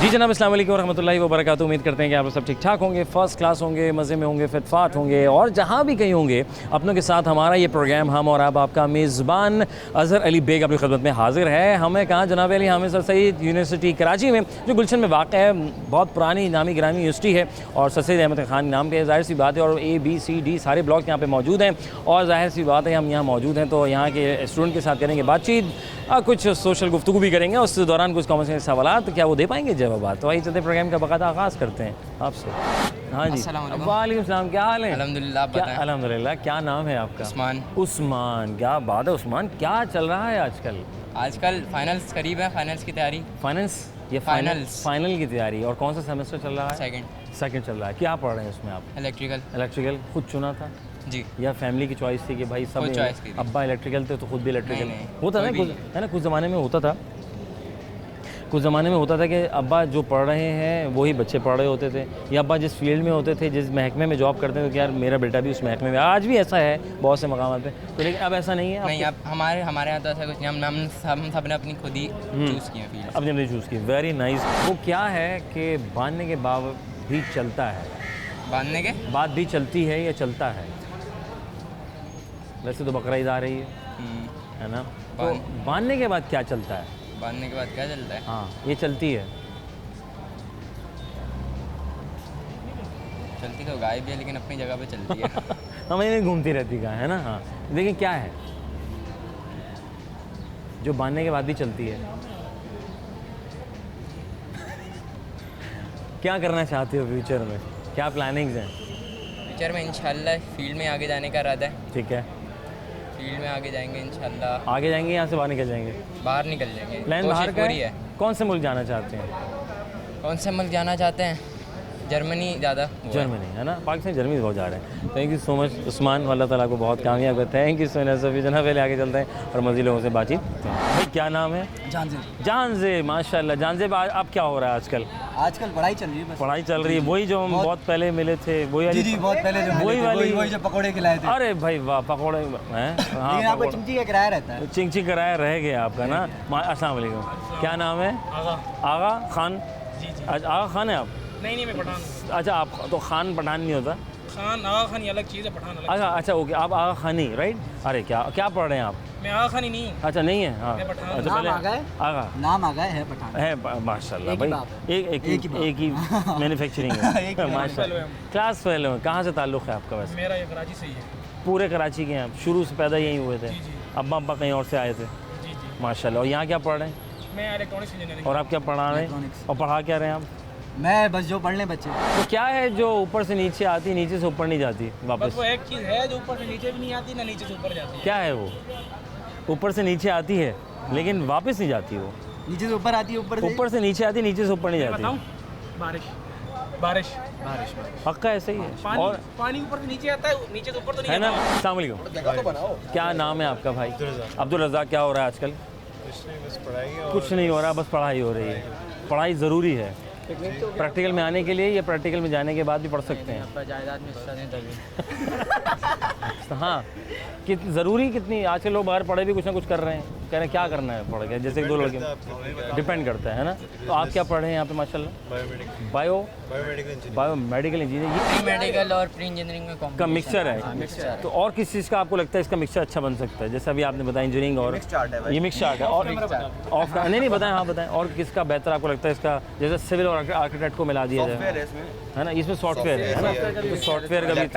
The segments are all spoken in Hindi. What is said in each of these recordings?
जी जनाब, अस्सलाम वालेकुम रहमतुल्लाहि व बरकातहू। उम्मीद करते हैं कि आप लोग सब ठीक ठाक होंगे, फ़र्स्ट क्लास होंगे, मज़े में होंगे, फिटफाट होंगे और जहाँ भी कहीं होंगे अपनों के साथ हमारा ये प्रोग्राम हम और आपका मेज़बान अज़हर अली बेग अपनी खिदमत में हाजिर है। हमें कहाँ जनाब अली हामिद सर सईद यूनिवर्सिटी कराची में जो गुलशन में वाक़ है, बहुत पुरानी नामी गिरामी यूनिवर्सिटी है और सर सैयद अहमद खान नाम के ज़ाहिर सी बात है और ABCD सारे ब्लॉक यहाँ पर मौजूद हैं और ज़ाहिर सी बात है हम यहाँ मौजूद हैं तो यहाँ के स्टूडेंट के साथ करेंगे बातचीत, कुछ सोशल गुफ्तगू भी करेंगे, उस दौरान कुछ कॉमन सेंस सवाल तो क्या वो दे पाएंगे जवाब। तो वही चलते प्रोग्राम का बाकायदा आगाज़ करते हैं आपसे। हाँ जी, वालेकुम सलाम, क्या हाल है? अल्हम्दुलिल्लाह, आप बताएं। अल्हम्दुलिल्लाह। क्या नाम है आपका? उस्मान। उस्मान, क्या बात है उस्मान, क्या चल रहा है आजकल? आजकल फाइनल्स करीब है, फाइनल्स की तैयारी। फाइनल्स? ये फाइनल की तैयारी। और कौन सा सेमेस्टर चल रहा है? सेकंड चल रहा है। क्या पढ़ रहे हैं उसमें आप? इलेक्ट्रिकल खुद चुना था जी, या फैमिली की चॉइस थी कि भाई सब अब्बा इलेक्ट्रिकल थे तो खुद भी इलेक्ट्रिकल? नहीं, होता ना कुछ, है ना, कुछ ज़माने में होता था, कुछ ज़माने में होता था कि अब्बा जो पढ़ रहे हैं वही बच्चे पढ़ रहे होते थे, या अब्बा जिस फील्ड में होते थे, जिस महकमे में जॉब करते थे कि यार मेरा बेटा भी उस महकमे में। आज भी ऐसा है बहुत से मकामात पे, तो लेकिन अब ऐसा नहीं है। नहीं, अब हमारे यहाँ तो ऐसा कुछ नहीं, हम सब ने अपनी खुद ही चूज़ की है फील्ड। अपने चूज़ की, वेरी नाइस। वो क्या है कि बांधने के बाद भी चलता है, बांधने के बाद भी चलती है या चलता है? वैसे तो बकरा ईद आ रही है ना, तो बांधने के बाद क्या चलता है? बांधने के बाद क्या चलता है? हाँ, ये चलती है। चलती तो गायब है लेकिन अपनी जगह पे चलती है। हमें नहीं घूमती रहती कहाँ, है ना। हाँ, लेकिन क्या है जो बांधने के बाद भी चलती है? क्या करना चाहते हो फ्यूचर में, क्या प्लानिंग्स हैं? फ्यूचर में इंशाल्लाह फील्ड में आगे जाने का इरादा है। ठीक है, फील्ड में आगे जाएंगे इंशाल्लाह। आगे जाएंगे, यहाँ से बाहर निकल जाएंगे? बाहर निकल जाएंगे, प्लान बाहर का है। कौन से मुल्क जाना चाहते हैं? कौन से मुल्क जाना चाहते हैं? जर्मनी ज़्यादा। जर्मनी, है ना, पाकिस्तान जर्मनी बहुत जा रहे हैं। Thank you so much Usman, अल्लाह ताला को बहुत कामयाब है। थैंक यू सो मच सभी जनाब। पहले आगे चलते हैं और मज़ीद लोगों से बातचीत। भाई क्या नाम है? जानज़ेब। माशाल्लाह जानज़ेब, अब क्या हो रहा है आजकल? आजकल पढ़ाई चल रही है। पढ़ाई चल रही है, वही जो हम बहुत पहले मिले थे, वही वाली? जी, बहुत पहले जो वही वाली, वही जो पकौड़े खिलाए थे। अरे भाई वाह, पकौड़े हैं। लेकिन आपका चिंची का किराया रहता है। चिंची किराया रह गया आपका ना। अस्सलाम वालेकुम, क्या नाम है? आगा खान। अच्छा, आगा खान है आप? नहीं, मैं पठान हूँ। अच्छा, आप तो खान पठान नहीं होता? खान आगा खान ये अलग चीज़ है, पठान अलग। अच्छा ओके, आप आगा खानी, राइट। अरे क्या पढ़ रहे हैं आप? मैं आगा खानी नहीं हूँ। अच्छा, नहीं है। हाँ, मैं पठान। अच्छा, नाम आगा है? आगा नाम आगा है पठान है। माशाल्लाह भाई, एक ही मैन्युफैक्चरिंग है। माशाल्लाह, क्लास फेलो। कहाँ से ताल्लुक़ है आपका? वैसे मेरा ये कराची से ही है। पूरे कराची के हैं आप? शुरू से पैदा यहीं हुए थे? अब्बा कहीं और से आए थे? जी। माशाल्लाह। और यहाँ क्या पढ़ रहे हैं? मैं इलेक्ट्रॉनिक्स इंजीनियरिंग। और आप क्या पढ़ा रहे हैं और पढ़ा क्या रहे हैं आप? मैं बस जो पढ़ लें बच्चे। तो क्या है जो ऊपर से नीचे आती, नीचे से ऊपर नहीं जाती वापस? बस वो एक चीज़ है जो ऊपर से नीचे भी नहीं आती, ना नीचे से ऊपर जाती है। क्या है वो? ऊपर से नीचे आती है लेकिन वापस नहीं जाती वो? नीचे से ऊपर आती है, ऊपर से नीचे आती, नीचे से ऊपर नहीं जाती। बारिश पक्का ऐसे ही है। और पानी ऊपर से नीचे आता है, नीचे से ऊपर तो नहीं है ना। आता। अस्सलाम वालेकुम, क्या नाम है आपका भाई? अब्दुल रज़ाक। क्या हो रहा है आजकल? कुछ नहीं हो रहा, बस पढ़ाई हो रही है। पढ़ाई ज़रूरी है प्रैक्टिकल में आने के लिए, या प्रैक्टिकल में जाने के बाद भी पढ़ सकते हैं? जायदाद में हिस्सा दें तभी। हाँ, ज़रूरी कितनी आजकल लोग बाहर पढ़े भी कुछ ना कुछ कर रहे हैं, कह रहे हैं क्या करना है पढ़ के, जैसे दो लड़के, डिपेंड करता है ना। तो आप क्या पढ़े हैं यहाँ पे? माशाल्लाह बायोमेडिकल इंजीनियरिंग। प्री मेडिकल और प्री इंजीनियरिंग का मिक्सचर है। तो और किस चीज़ का आपको लगता है इसका मिक्सचर अच्छा बन सकता है? जैसे अभी आपने बताया इंजीनियरिंग और ये मिक्स चार्ट है। और नहीं बताएं, हाँ बताएं। और किसका बेहतर आपको लगता है इसका? जैसे सिविल और आर्किटेक्ट को मिला दिया जाए, है ना। इसमें सॉफ्टवेयर है ना, तो सॉफ्टवेयर का भी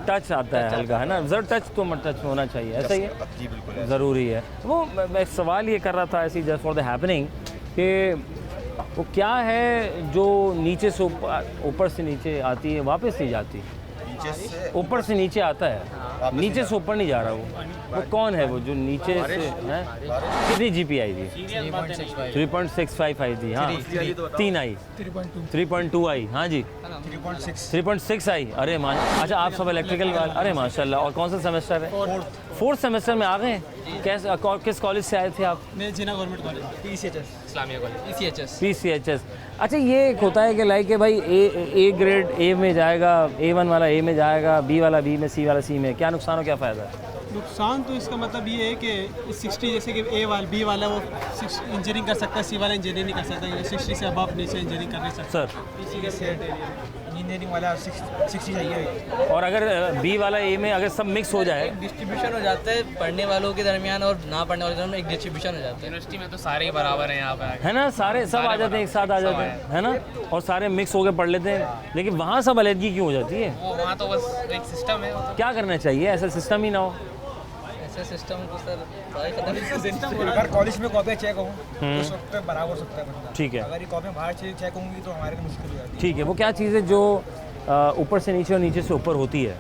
टच आता है हल्का, है ना। जरूर टच होना चाहिए, ऐसा ही है, ज़रूरी है। वो मैं सवाल ये कर रहा था ऐसी जस्ट फॉर द हैपनिंग कि वो क्या है जो नीचे से ऊपर से नीचे आती है वापस नहीं जाती? ऊपर से नीचे आता है, नीचे से ऊपर नहीं जा रहा। वो कौन है वो जो नीचे से है? कितनी GPA आई थी? 3.65 आई थी। हाँ, 3 आई, 3.2 आई। हाँ जी, 3.6 आई। अरे अच्छा, आप सब इलेक्ट्रिकल वाले? अरे माशाल्लाह। और कौन सा सेमेस्टर है? फोर्थ सेमेस्टर में आ गए। किस कॉलेज से आए थे आप? मैं Jinnah government college, PCHS Islamia college, PCHS। अच्छा, ये एक होता है कि लाइक है भाई ए ग्रेड A में जाएगा, A1 वाला A में जाएगा, B वाला B में, C वाला C में। क्या नुकसान हो, क्या फ़ायदा है? नुकसान तो इसका मतलब ये है कि 60 जैसे कि ए वाला बी वाला वो इंजीनियरिंग कर सकता है, सी वाला इंजीनियरिंग नहीं कर सकता, 60 से अबव नीचे इंजीनियरिंग कर नहीं सकता। सर इसी के सेट इंजीनियरिंग वाला 60 चाहिए। और अगर बी वाला ए में अगर सब मिक्स हो जाए, डिस्ट्रीब्यूशन हो जाता है पढ़ने वालों के दरमियान और ना पढ़ने वालों के दरमियान, एक डिस्ट्रीब्यूशन हो जाता है। यूनिवर्सिटी में तो सारे ही बराबर हैं यहाँ पे। है ना, सारे सब आ जाते हैं, एक साथ आ जाते हैं, है ना, और सारे मिक्स होकर पढ़ लेते हैं। लेकिन वहाँ सब अलग क्यों हो जाती है? वो वहाँ तो बस एक सिस्टम है वो तो। क्या करना चाहिए? ऐसा सिस्टम ही ना हो। ऐसे सिस्टम को सर थोड़ा ही खत्म अगर कॉलेज में कॉपियाँ चेक हों तो उस वक्त बराबर हो सकता है बंदा। ठीक है, अगर ये कॉपियाँ बाहर से चेक होंगी तो हमारे लिए मुश्किल हो जाती है। ठीक है। वो क्या चीज़ है जो ऊपर से नीचे और नीचे से ऊपर होती है?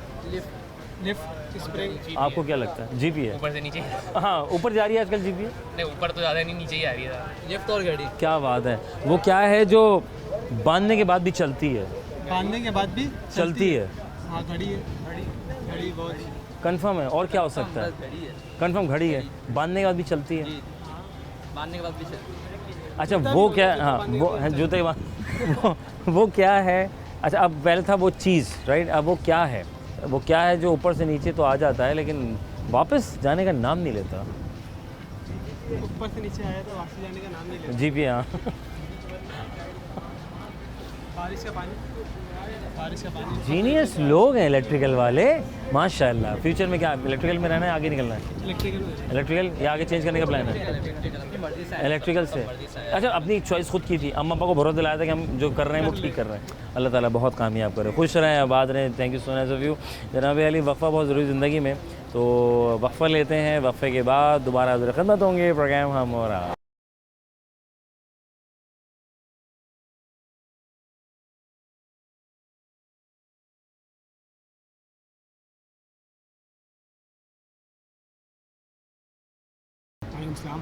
Lift spring. आपको क्या लगता है? जीपी है? ऊपर से नीचे हाँ, ऊपर जा रही है आजकल जीपी। नहीं, ऊपर तो ज़्यादा नहीं, नीचे ही आ रही है। लिफ्ट और घड़ी। क्या बात है। वो क्या है जो बांधने के बाद भी चलती है? बांधने के बाद भी चलती है। हाँ, घड़ी है। घड़ी बहुत कंफर्म है? और क्या हो सकता है? घड़ी है। कंफर्म घड़ी है, बांधने के बाद भी चलती है। बांधने के बाद भी चलती अच्छा, वो क्या, हाँ वो है जूते के बाद वो क्या है? अच्छा, अब पहले था वो चीज़, राइट, अब वो क्या है? वो क्या है जो ऊपर से नीचे तो आ जाता है लेकिन वापस जाने का नाम नहीं लेता? ऊपर से नीचे आया तो वापस जाने का नाम नहीं लेता। जीपी, हाँ। बारिश का पानी। बारिश का पानी। जीनियस लोग हैं इलेक्ट्रिकल वाले, माशाल्लाह। फ्यूचर में क्या इलेक्ट्रिकल में रहना है, आगे निकलना है? इलेक्ट्रिकल। इलेक्ट्रिकल या आगे चेंज करने का प्लान है? इलेक्ट्रिकल से। अच्छा, अपनी चॉइस खुद की थी, अम्मा पापा को भरोसा दिलाया था कि हम जो कर रहे हैं वो ठीक कर रहे हैं। अल्लाह ताला बहुत कामयाब करे, खुश रहें, आबाद रहें। Thank you so much of you जनाब अली। वक्फा बहुत ज़रूरी ज़िंदगी में, तो वक्फा लेते हैं, वक्फे के बाद दोबारा हाज़िर खिदमत होंगे। प्रोग्राम हम हो रहा।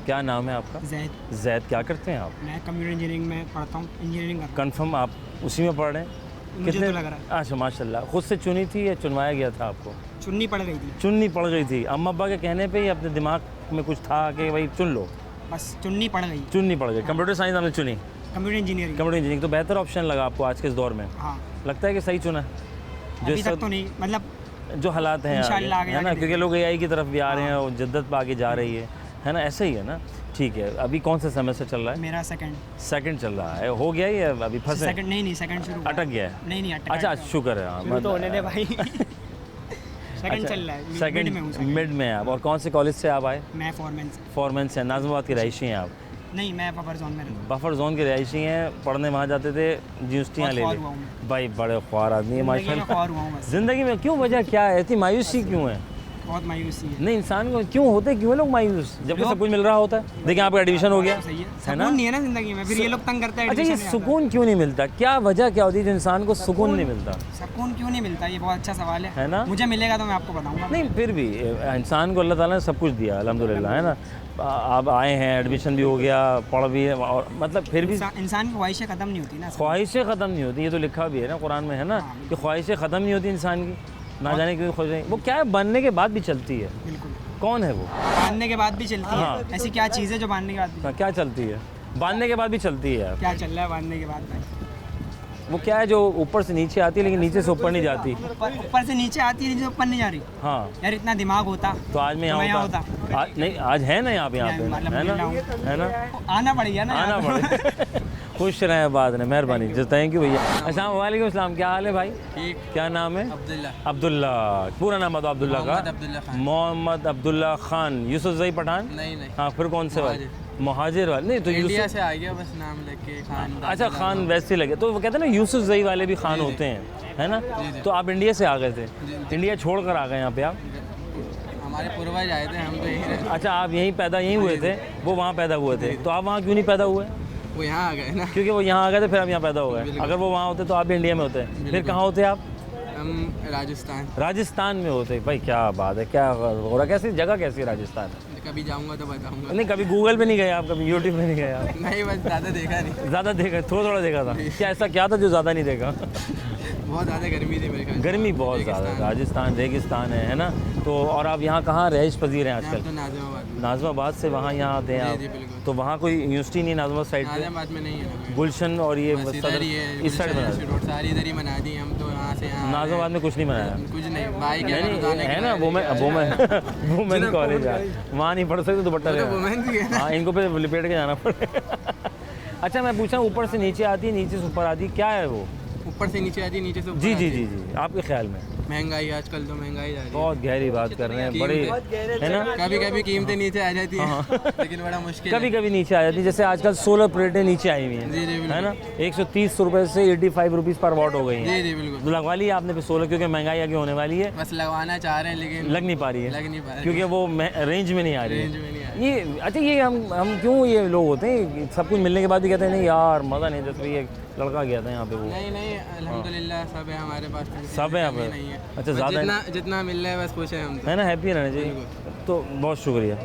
क्या नाम है आपका? जैद। जैद। क्या करते हैं आप? मैं कंप्यूटर इंजीनियरिंग में पढ़ता हूँ, इंजीनियरिंग कर कंफर्म आप उसी में पढ़ रहे हैं? मुझे तो लग रहा अच्छा, माशाल्लाह। खुद से चुनी थी या चुनवाया गया था आपको? चुन्नी पड़ गई थी। चुननी पड़ गई थी, अम्मा अब्बा के कहने पे ही अपने दिमाग में कुछ था कि भाई चुन लो? बस चुन्नी पड़ गई। चुननी पड़ गई। कंप्यूटर साइंस आपने चुनी? Computer engineering. कंप्यूटर इंजीनियरिंग तो बेहतर ऑप्शन लगा आपको आज के इस दौर में? हाँ, लगता है कि सही चुना है? अभी तक तो नहीं, मतलब जो हालात हैं इंशाल्लाह आगे, आगे है ना, जाके क्योंकि लोग एआई की तरफ भी आ रहे हैं और जद्दत पे आगे जा रही है ना, ऐसे ही है ना। ठीक है, अभी कौन सा सेमेस्टर चल रहा है? मेरा सेकंड सेकंड चल रहा है। हो गया या अभी फंसे? सेकंड नहीं सेकंड शुरू हुआ। अटक गया है? नहीं अटक। अच्छा, शुक्र है। शुरू तो होने दे भाई। सेकंड चल रहा है, मिड में हूँ। सेकंड मिड में आप। और कौन से कॉलेज से आप आए? मैं फॉरमैन से। फॉरमैन से। नाज़िमाबाद के रहायशी हैं आप? नहीं, मैं बफर जोन में रहता बफर जोन के रहायशी हैं, पढ़ने वहाँ जाते थे, यूनिवर्सिटियाँ ले ख्वार ली। हुआ हूँ मैं। भाई बड़े ख्वार आदमी है हूँ। माशाल्लाह। ख्वार हुआ हूँ बस। ज़िंदगी में क्यों, वजह क्या है? इतनी मायूसी क्यों है? बहुत मायूसी है। नहीं, इंसान को क्यों होते, क्यों है लोग मायूस जबकि सब कुछ मिल रहा होता है? देखिए आपका एडमिशन हो गया, सही है, है ना? सुकून नहीं है ना जिंदगी में, फिर ये लोग तंग करते हैं। अच्छा, ये admission में आता सुकून क्यों नहीं मिलता? क्या वजह क्या होती है जो इंसान को सुकून नहीं मिलता? है। सुकून क्यों नहीं मिलता, ये बहुत अच्छा सवाल है ना? मुझे मिलेगा तो मैं आपको बताऊंगा। नहीं, फिर भी इंसान को अल्लाह ताला ने सब कुछ दिया अल्हम्दुलिल्लाह, है ना। आप आए हैं, एडमिशन भी हो गया, पढ़ भी है, और मतलब फिर भी इंसान की ख्वाहिशें खत्म नहीं होती ना। ख्वाहिशें ख़त्म नहीं होती। ये तो लिखा भी है ना कुरान में, है ना, कि ख्वाहिशें ख़त्म नहीं होती इंसान की, ना जाने क्यों ख्वाहिशें। वो क्या है, बनने के बाद भी चलती है। बिल्कुल। कौन है वो? बांधने के बाद भी चलती हाँ। है। ऐसी क्या चीज़ है जो बांधने के बाद भी? हाँ, क्या चलती है? बांधने के बाद भी चलती है यार। क्या चल रहा है बांधने के बाद भाई? वो क्या है जो ऊपर से नीचे आती है लेकिन नीचे से ऊपर नहीं जाती? ऊपर से नीचे आती है, नीचे से ऊपर नहीं जा रही। हाँ, यार इतना दिमाग होता तो आज मैं यहाँ होता। नहीं, आज है ना यहाँ पे, मतलब है ना, है ना, आना पड़ेगा ना। आना पड़े। खुश रहें, बाद में मेहरबानी जी, थैंक यू भैया। अच्छा, वालेकुम अस्सलाम, क्या हाल है भाई? ठीक। क्या नाम है? अब्दुल्ला। अब्दुल्ला। पूरा नाम बता अब्दुल्ला का? अब्दुल्ला खान। मोहम्मद अब्दुल्ला खान। यूसुफ जई पठान? नहीं हाँ, फिर कौन से वाले? मुहाजिर वाले? नहीं तो इंडिया से आ गया बस नाम लेके खान। अच्छा, खान वैसे लगे तो वो कहते हैं ना यूसुफ जई वाले भी खान होते हैं, है ना। तो आप इंडिया से आ गए थे? इंडिया छोड़ कर आ गए यहाँ पे आप? हमारे पूर्वज आए थे, हम तो यहीं रहते। अच्छा, आप यहीं पैदा यहीं हुए थे, वो वहाँ पैदा हुए थे, तो आप वहाँ क्यों नहीं पैदा हुए? वो यहाँ आ गए ना। क्योंकि वो यहाँ आ गए थे, फिर आप यहाँ पैदा हो गए। अगर वो वहाँ होते तो आप भी इंडिया में होते। फिर कहाँ होते आप? हम राजस्थान। राजस्थान में होते। भाई क्या बात है, क्या हो रहा, कैसी जगह, कैसी है राजस्थान? कभी जाऊंगा तो बताऊंगा। नहीं, कभी गूगल पे नहीं गए आप, कभी यूट्यूब पे नहीं गए आप? नहीं, बस ज़्यादा देखा नहीं। ज़्यादा देखा, थोड़ा थोड़ा देखा था। क्या ऐसा क्या था जो ज़्यादा नहीं देखा? बहुत ज़्यादा गर्मी थी मेरे ख्याल से। गर्मी बहुत ज़्यादा है, राजस्थान रेगिस्तान है ना। तो और आप यहाँ कहाँ रहाइश पजीर हैं आजकल? तो नाजिमाबाद में। नाजिमाबाद से वहाँ यहाँ आते हैं जी आप? बिल्कुल। तो वहाँ कोई यूनिवर्सिटी नहीं नाजिमाबाद साइड पे? नाजिमाबाद में नहीं है ना कोई। गुलशन और ये बस इधर सदर ही है, इस साइड में? रोड सारी इधर ही बना दी हम तो यहाँ से यहाँ। नाजिमाबाद में कुछ नहीं बनाया? कुछ नहीं, बाइक है नहीं है ना, वुमेन कॉलेज है, वहाँ नहीं पढ़ सकते दुपट्टा तो लेकर। वुमेन भी है। हाँ, इनको पे लिपेट के जाना पड़ेगा। अच्छा मैं पूछा, ऊपर से नीचे आती है, नीचे से ऊपर आती है, क्या है वो? ऊपर से नीचे आती है, नीचे से ऊपर जी जी आती जी है। जी, आपके ख्याल में? महंगाई आजकल तो महंगाई जा रही है। बहुत गहरी बात कर रहे हैं, बड़ी है ना। कभी कभी कीमतें नीचे आ जाती हैं लेकिन बड़ा मुश्किल कभी कभी नीचे आ जाती है, जैसे आजकल सोलर प्लेटें नीचे आई हुई जी, जी, हैं, बिल्कुल। है ना। 130 रुपये से 85 रुपीज़ पर वॉट हो गई जी है। जी बिल्कुल। तो लगवा लिया आपने फिर सोलर, क्योंकि महंगाई आगे होने वाली है, बस लगवाना चाह रहे हैं लेकिन लग नहीं पा रही है, लग नहीं पा रही। क्योंकि वो रेंज में नहीं आ रही रेंज है। में नहीं आ रही। ये अच्छा, ये हम क्यों ये लोग होते हैं सब कुछ मिलने के बाद भी कहते हैं नहीं यार मज़ा नहीं, जैसे ये लड़का गया था यहाँ पे वो। नहीं नहीं, अल्हम्दुलिल्लाह सब है हमारे पास तो किसी सब है यहाँ की कमी पे? नहीं है। अच्छा, बस ज़्यादा जितना जितना मिल रहा है बस खुश है हम तो। है ना, हैप्पी रहना चाहिए। तो बहुत शुक्रिया।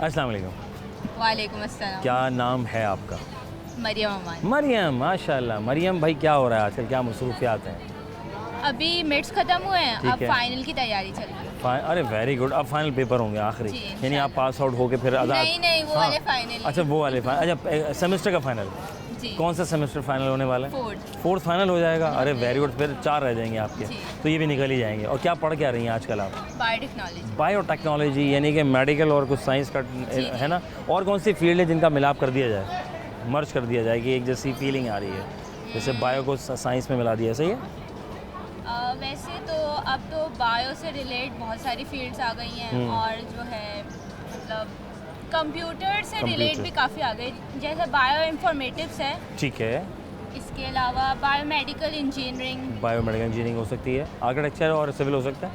अस्सलाम वालेकुम। वालेकुम अस्सलाम। क्या नाम है आपका? मरियम अमान। मरियम, माशाल्लाह। मरियम भाई, क्या हो रहा है आजकल, क्या मसरूफियात हैं? अभी मिड्स खत्म हुए हैं, ठीक अब है। फाइनल की तैयारी चल रही है। अरे वेरी गुड, अब फाइनल पेपर होंगे आखिरी, जी, यानी आप पास आउट होके फिर आज़ाद? नहीं नहीं, वो हाँ। वाले फाइनल। अच्छा वो वाले फाइनल, अच्छा सेमेस्टर का फाइनल? जी। कौन सा सेमेस्टर फाइनल होने वाला है? फोर्थ फाइनल हो जाएगा। अरे वेरी गुड, फिर 4 रह जाएंगे आपके, जी। तो ये भी निकल ही जाएंगे। और क्या पढ़ के आ रही हैं आजकल आप? बायोटेक्नोलॉजी। बायोटेक्नोलॉजी, यानी कि मेडिकल और कुछ साइंस का है ना। और कौन सी फील्ड है जिनका मिलाप कर दिया जाए, मर्ज कर दिया जाए, कि एक जैसी फीलिंग आ रही है, जैसे बायो को साइंस में मिला दिया, सही है? वैसे तो अब तो बायो से रिलेट बहुत सारी फील्ड्स आ गई हैं, और जो है मतलब कंप्यूटर से रिलेट भी काफ़ी आ गई, जैसे बायो इंफॉर्मेटिव्स है। ठीक है। इसके अलावा बायोमेडिकल इंजीनियरिंग। बायोमेडिकल इंजीनियरिंग हो सकती है, आर्किटेक्चर और सिविल हो सकता है?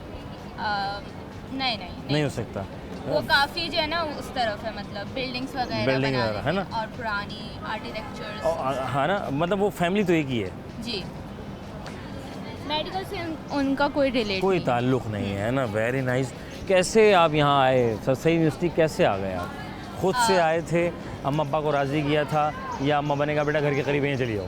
नहीं हो सकता। वो काफ़ी जो है ना उस तरफ है, मतलब बिल्डिंग्स वगैरह बिल्डिंग बनाने वगैरह, है ना? और पुरानी आर्किटेक्चर्स। हाँ ना, मतलब वो फैमिली तो एक ही है, जी। मेडिकल से उनका कोई रिलेट कोई ताल्लुक़ नहीं है ना। Very nice. कैसे आप यहाँ आए, सरसई यूनिवर्सिटी कैसे आ गए आप? खुद से आए थे, अम्मा अब्बा को राज़ी किया था, या अम्मा बनेगा बेटा घर के करीब यहीं चली जाओ?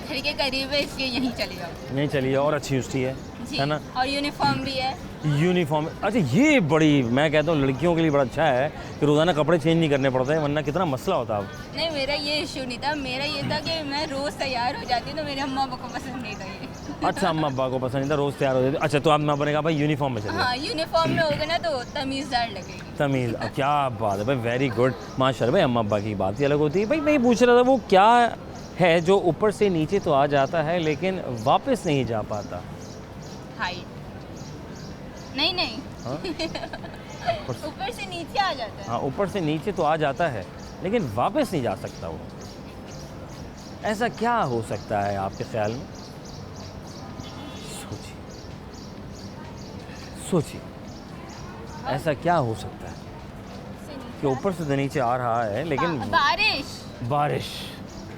घर के करीब है इसलिए यहीं चले जाओ। नहीं चली जाओ, और अच्छी यूनिवर्सिटी है, जी। है ना। और यूनिफॉर्म भी है। यूनिफॉर्म, अच्छा ये बड़ी, मैं कहता हूँ लड़कियों के लिए बड़ा अच्छा है कि रोज़ाना कपड़े चेंज नहीं करने पड़ते हैं, वरना कितना मसला होता अब। नहीं, मेरा ये इशू नहीं था, मेरा ये था कि मैं रोज़ तैयार हो जाती तो मेरे अम्मा को पसंद नहीं था ये। अच्छा, अम्मा अब्बा को पसंद नहीं था, रोज़ तैयार हो जाते। अच्छा, तो अम्मा बनेगा भाई यूनिफॉर्म में चले। हाँ, यूनिफॉर्म में होगा ना तो तमीज़दार लगेगी। तमीज़, क्या बात है भाई, वेरी गुड, माशाल्लाह। भाई अम्मा अब्बा की बात ही अलग होती है। भाई मैं ये पूछ रहा था, वो क्या है जो ऊपर से नीचे तो आ जाता है लेकिन वापस नहीं जा पाता? हाइट। नहीं नहीं, हाँ? ऊपर से नीचे आ जाता है। हाँ, ऊपर से नीचे तो आ जाता है लेकिन वापस नहीं जा सकता वो। ऐसा क्या हो सकता है आपके ख्याल में? सोचिए सोचिए, ऐसा क्या हो सकता है कि ऊपर से तो नीचे आ रहा है लेकिन बारिश। बारिश।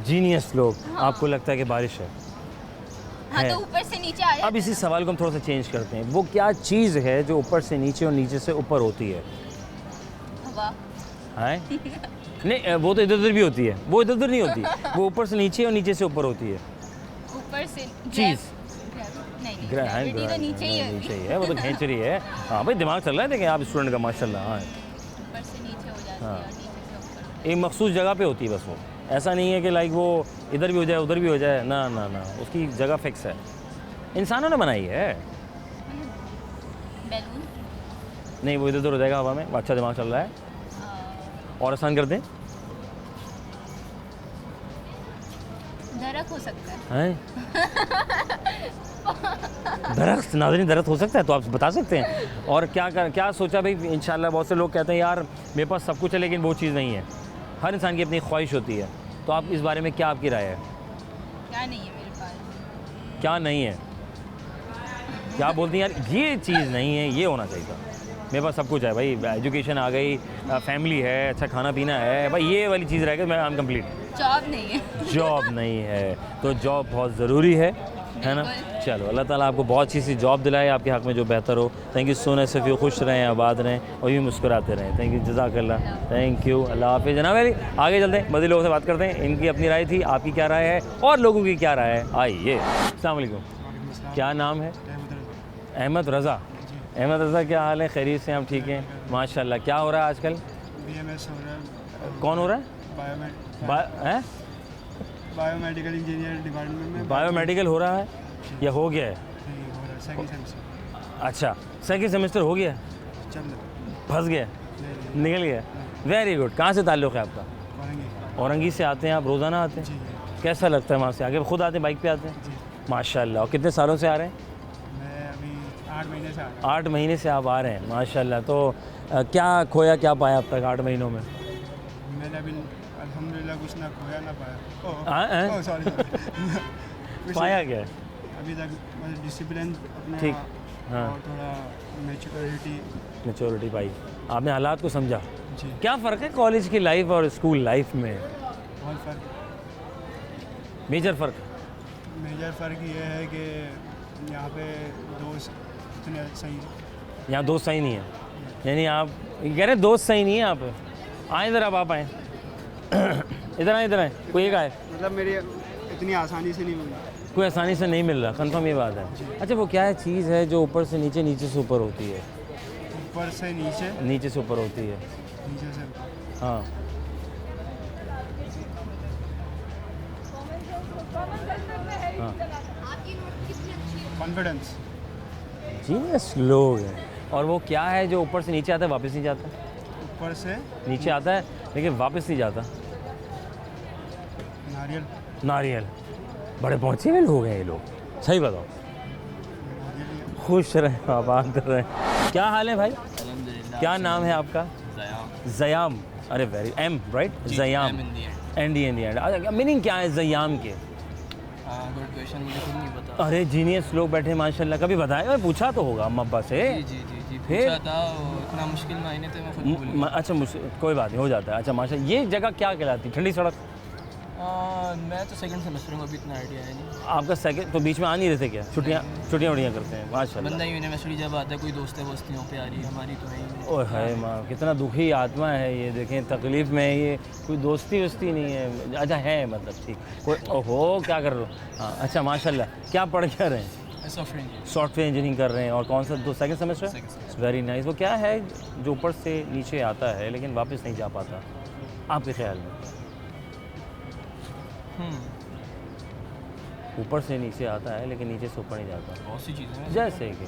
जीनियस लोग, आपको लगता है कि बारिश है? हाँ, है। तो ऊपर से नीचे आ जाता अब इसी सवाल को हम थोड़ा सा चेंज करते हैं। वो क्या चीज़ है जो ऊपर से नीचे और नीचे से ऊपर होती है? हवा। है? नहीं, वो तो इधर उधर भी होती है, वो इधर उधर नहीं होती, वो ऊपर से नीचे और नीचे से ऊपर होती है ऊपर से चीज़। नहीं, ग्रैविटी तो नीचे ही है। नीचे ही है, वो तो खींच रही है। हाँ भाई, दिमाग चल रहा है, देखें आप स्टूडेंट का, माशाल्लाह। हाँ, ऊपर से नीचे हो जाती हाँ। है और नीचे से ऊपर। एक मखसूस जगह पे होती है बस वो, ऐसा नहीं है कि लाइक वो इधर भी हो जाए उधर भी हो जाए, ना ना ना, उसकी जगह फिक्स है, इंसानों ने बनाई है। बैलून। नहीं, वो इधर उधर हो जाएगा हवा में। अच्छा दिमाग चल रहा है, और आसान कर दें। दरख्त हो सकता है। हैं? दरख्त, नाज़रीन, दरख्त हो सकता है, तो आप बता सकते हैं। और क्या सोचा भाई? इंशाल्लाह बहुत से लोग कहते हैं यार मेरे पास सब कुछ है लेकिन वो चीज़ नहीं है। हर इंसान की अपनी ख्वाहिश होती है, तो आप इस बारे में क्या आपकी राय है? क्या नहीं है मेरे पास? क्या नहीं है? क्या बोलती हैं यार ये चीज़ नहीं है, ये होना चाहिए था। मेरे पास सब कुछ है भाई, एजुकेशन आ गई, फैमिली है, अच्छा खाना पीना है, भाई ये वाली चीज़ रह गई, मैं आई एम कम्प्लीट। जॉब नहीं है। जॉब नहीं है, तो जॉब बहुत ज़रूरी है ना। चलो, अल्लाह ताला आपको बहुत अच्छी सी जॉब दिलाए, आपके हक़ में जो बेहतर हो। Thank you so much Safi, खुश रहें, आबाद रहें और यूँ मुस्कुराते रहें। थैंक यू, जज़ाकल्लाह, थैंक यू, अल्लाह हाफ़िज़। जनाब अली, आगे चलते हैं, मज़ीद लोगों से बात करते हैं, इनकी अपनी राय थी, आपकी क्या राय है और लोगों की क्या राय है, आइए। अस्सलाम वालेकुम। क्या नाम है? अहमद रज़ा। अहमद रज़ा, क्या हाल है? खैरियत से? आप ठीक हैं? माशाल्लाह। क्या हो रहा है आजकल? BMS हो रहा है। कौन हो रहा है? बायोमेडिकल इंजीनियर डिपार्टमेंट में। बायोमेडिकल हो रहा है या हो गया है? नहीं, हो रहा है सेकंड सेमेस्टर। अच्छा, सेकंड सेमेस्टर हो गया, चल रहा फंस गया, निकल गया। Very good. कहाँ से ताल्लुक़ है आपका? है। औरंगी से आते हैं आप? रोज़ाना आते हैं? जी कैसा लगता है वहाँ से आगे? खुद आते हैं, बाइक पे आते हैं? जी। माशाल्लाह। और कितने सालों से आ रहे हैं? मैं अभी 8 महीने से आ रहा 8 महीने से आप आ रहे हैं, माशाल्लाह। तो क्या खोया, क्या पाया अब तक 8 महीनों में? हूँ। मैंने अभी अल्हम्दुलिल्लाह कुछ ना खोया ना पाया। हाँ, सॉरी पाया क्या है? अभी तक डिसिप्लिन अपने ठीक, हाँ। और थोड़ा मैच्योरिटी पाई आपने, हालात को समझा। जी। क्या फ़र्क है कॉलेज की लाइफ और स्कूल लाइफ में? बहुत फ़र्क, मेजर फ़र्क? मेजर फ़र्क ये है कि यहाँ पे दोस्त इतने सही यहाँ दोस्त सही नहीं है, यानी आप कह रहे हैं दोस्त सही नहीं है यहाँ पे? आए इधर, अब आप आए इधर आए, इधर आए, कोई एक आए। मतलब मेरी इतनी आसानी से नहीं मिली। कोई आसानी से नहीं मिल रहा, कंफर्म ये बात है। अच्छा, वो क्या है चीज़ है जो ऊपर से नीचे, नीचे से ऊपर होती है? ऊपर से नीचे, नीचे से ऊपर होती है, नीचे से ऊपर। हाँ। हाँ, कॉन्फिडेंस। जीनियस लोग हैं। और वो क्या है जो ऊपर से नीचे आता है वापस नहीं जाता? ऊपर से नीचे आता है लेकिन वापस नहीं जाता? नारियल। नारियल। बड़े पहुँचे हुए लोग हैं ये लोग, सही बताओ। खुश रहें, आबाद रहें। क्या हाल है भाई? क्या नाम है आपका? ज़याम। अरे very, am right? Zayam. And and meaning क्या है ज़याम के? गुड क्वेश्चन, मुझे खुद नहीं पता। अरे जीनियस लोग बैठे माशाल्लाह, कभी बताया? मैं पूछा तो होगा अम्मा अब्बा से। जी फिर? पूछा था, वो इतना मुश्किल मायने थे मैं खुद भूल गया। अच्छा, मुझे कोई बात नहीं, हो जाता है। अच्छा माशाल्लाह, ये जगह क्या कहलाती है? ठंडी सड़क? मैं तो सेकंड सेमेस्टर में, अभी इतना आइडिया है नहीं। आपका सेकंड, तो बीच में आ नहीं रहे थे क्या? छुट्टियाँ वुट्टियाँ करते हैं? माशाल्लाह। बंदा यूनिवर्सिटी जब आता है, कोई दोस्तें वोस्तियों पे आ रही है, हमारी तो है ही नहीं। ओह है माँ, कितना दुखी आत्मा है ये, देखें तकलीफ़ में है ये, कोई दोस्ती वस्ती नहीं है। अच्छा है, मतलब ठीक, कोई ओहो क्या कर रहे हो? हाँ अच्छा माशाल्लाह। क्या पढ़ क्या रहे हैं? सॉफ्टवेयर इंजीनियरिंग कर रहे हैं। और कौन सा? तो सेकंड सेमेस्टर? Very nice. वो क्या है जो ऊपर से नीचे आता है लेकिन वापस नहीं जा पाता आपके ख्याल में? ऊपर से नीचे आता है लेकिन नीचे से ऊपर नहीं जाता। बहुत सी चीज़ें हैं, जैसे कि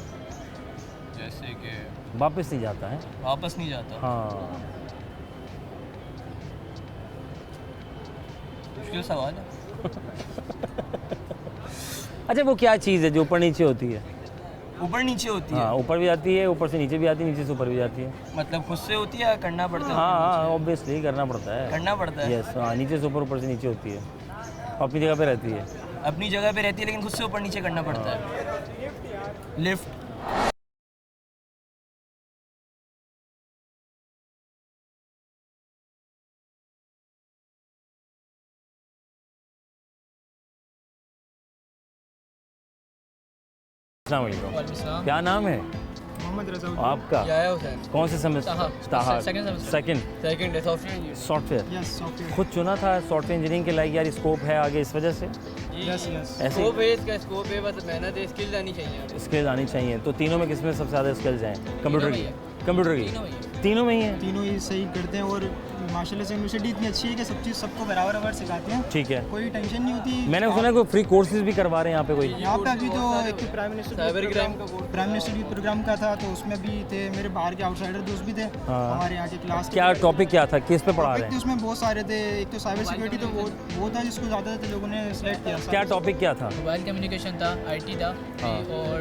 वापस नहीं जाता है। वापस नहीं जाता। हाँ, मुश्किल सवाल है। अच्छा वो क्या चीज़ है जो ऊपर नीचे होती है? ऊपर नीचे होती हाँ, है, ऊपर भी आती है, ऊपर से नीचे भी आती है, नीचे से ऊपर भी जाती है। मतलब खुद से होती है या करना पड़ता है? हाँ हाँ, ऑब्वियसली करना पड़ता है। करना पड़ता है। यस, हाँ, नीचे से ऊपर, ऊपर से नीचे होती है, अपनी जगह पे रहती है। अपनी जगह पे रहती है लेकिन खुद से ऊपर नीचे करना पड़ता है। लिफ्ट। अस्सलाम वालेकुम। क्या नाम है मोहम्मद रज़ा। आपका? कौन से semester? Second software. Yes, software. खुद चुना था सॉफ्टवेयर इंजीनियरिंग के लाइक यार स्कोप है आगे इस वजह से? Yes yes. ऐसे स्कोप है, इसका स्कोप है, बस मेहनत है, स्किल्स आनी चाहिए। स्किल्स आनी चाहिए। तो तीनों में किसमें सबसे ज़्यादा स्किल्स हैं? कंप्यूटर की? कंप्यूटर की तीनों में ही है। तीनों ही सही करते हैं और माशाल्लाह से यूनिवर्सिटी इतनी अच्छी है कि सब चीज़ सबको बराबर सिखाते हैं। ठीक है, कोई टेंशन नहीं होती। मैंने सुना है कोई फ्री कोर्सेज भी करवा रहे हैं यहाँ पे कोई? यहाँ पे अभी तो एक तो प्राइम साइबर क्राइम का प्राइम मिनिस्टर यूथ प्रोग्राम का था, तो उसमें भी थे मेरे बाहर के आउटसाइडर दोस्त भी थे हमारे यहाँ के क्लास। क्या टॉपिक क्या था, किस पे पढ़ा रहे हैं? उसमें बहुत सारे थे। एक तो साइबर सिक्योरिटी, तो वो था जिसको ज़्यादातर लोगों ने सिलेक्ट किया। क्या टॉपिक क्या था? मोबाइल कम्युनिकेशन था, IT था, और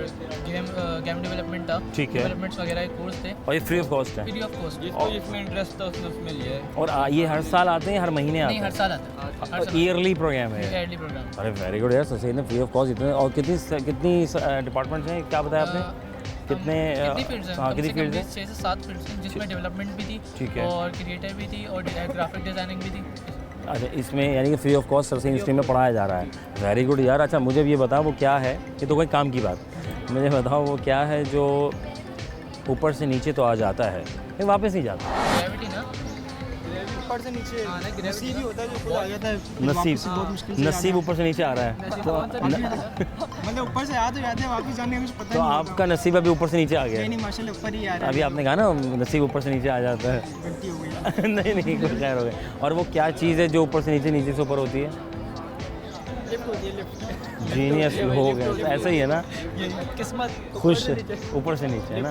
गेम डेवलपमेंट था। ठीक है। डेवलपमेंट्स वगैरह के कोर्स थे, और ये फ्री ऑफ कॉस्ट है? Free of cost. जिसमें इंटरेस्ट था उसमें लिया है। और ये हर साल आते हैं, हर महीने आते नहीं, हैं? हर साल आता है, हर साल ईयरली प्रोग्राम है? Yearly programme. अरे वेरी गुड यार, सही है, फ्री ऑफ कॉस्ट इतने। और कितनी डिपार्टमेंट्स हैं, क्या बताया आपने? कितने कितनी फील्ड्स हैं? हाँ, कम कितनी से कम फील्ड्स हैं? 6 से 7 फील्ड्स हैं, जिसमें डेवलपमेंट भी थी, ठीक है। और क्रिएटर भी थी, और ग्राफिक डिजाइनिंग भी थी। अच्छा, इसमें यानी कि फ्री ऑफ कॉस्ट सरसी यूनिवर्सिटी में पढ़ाया जा रहा है। वेरी गुड यार। अच्छा मुझे ये बताओ वो क्या है, ये तो कोई काम की बात, मुझे बताओ वो क्या है जो ऊपर से नीचे तो आ जाता है लेकिन वापस नहीं जाता? ग्रेविटी ना, ऊपर से नीचे नसीब ही होता है जो खुद आ जाता है। नसीब ऊपर से नीचे आ रहा है तो मतलब ऊपर से आ तो जाते हैं, वापस जाने में कुछ पता तो नहीं आपका नसीब अभी ऊपर से नीचे आ गया है। नहीं माशाल्लाह ऊपर ही आ रहा अभी आपने कहा ना नसीब ऊपर से नीचे आ जाता है। है, गलती हो गई। नहीं कुछ खैर हो गया। और वो क्या चीज़ है जो ऊपर से नीचे, नीचे से ऊपर होती है? लिफ्ट होती है, लिफ्ट। जीनियस हो गया, ऐसा ही है ना, ये किस्मत खुश ऊपर से नीचे है ना।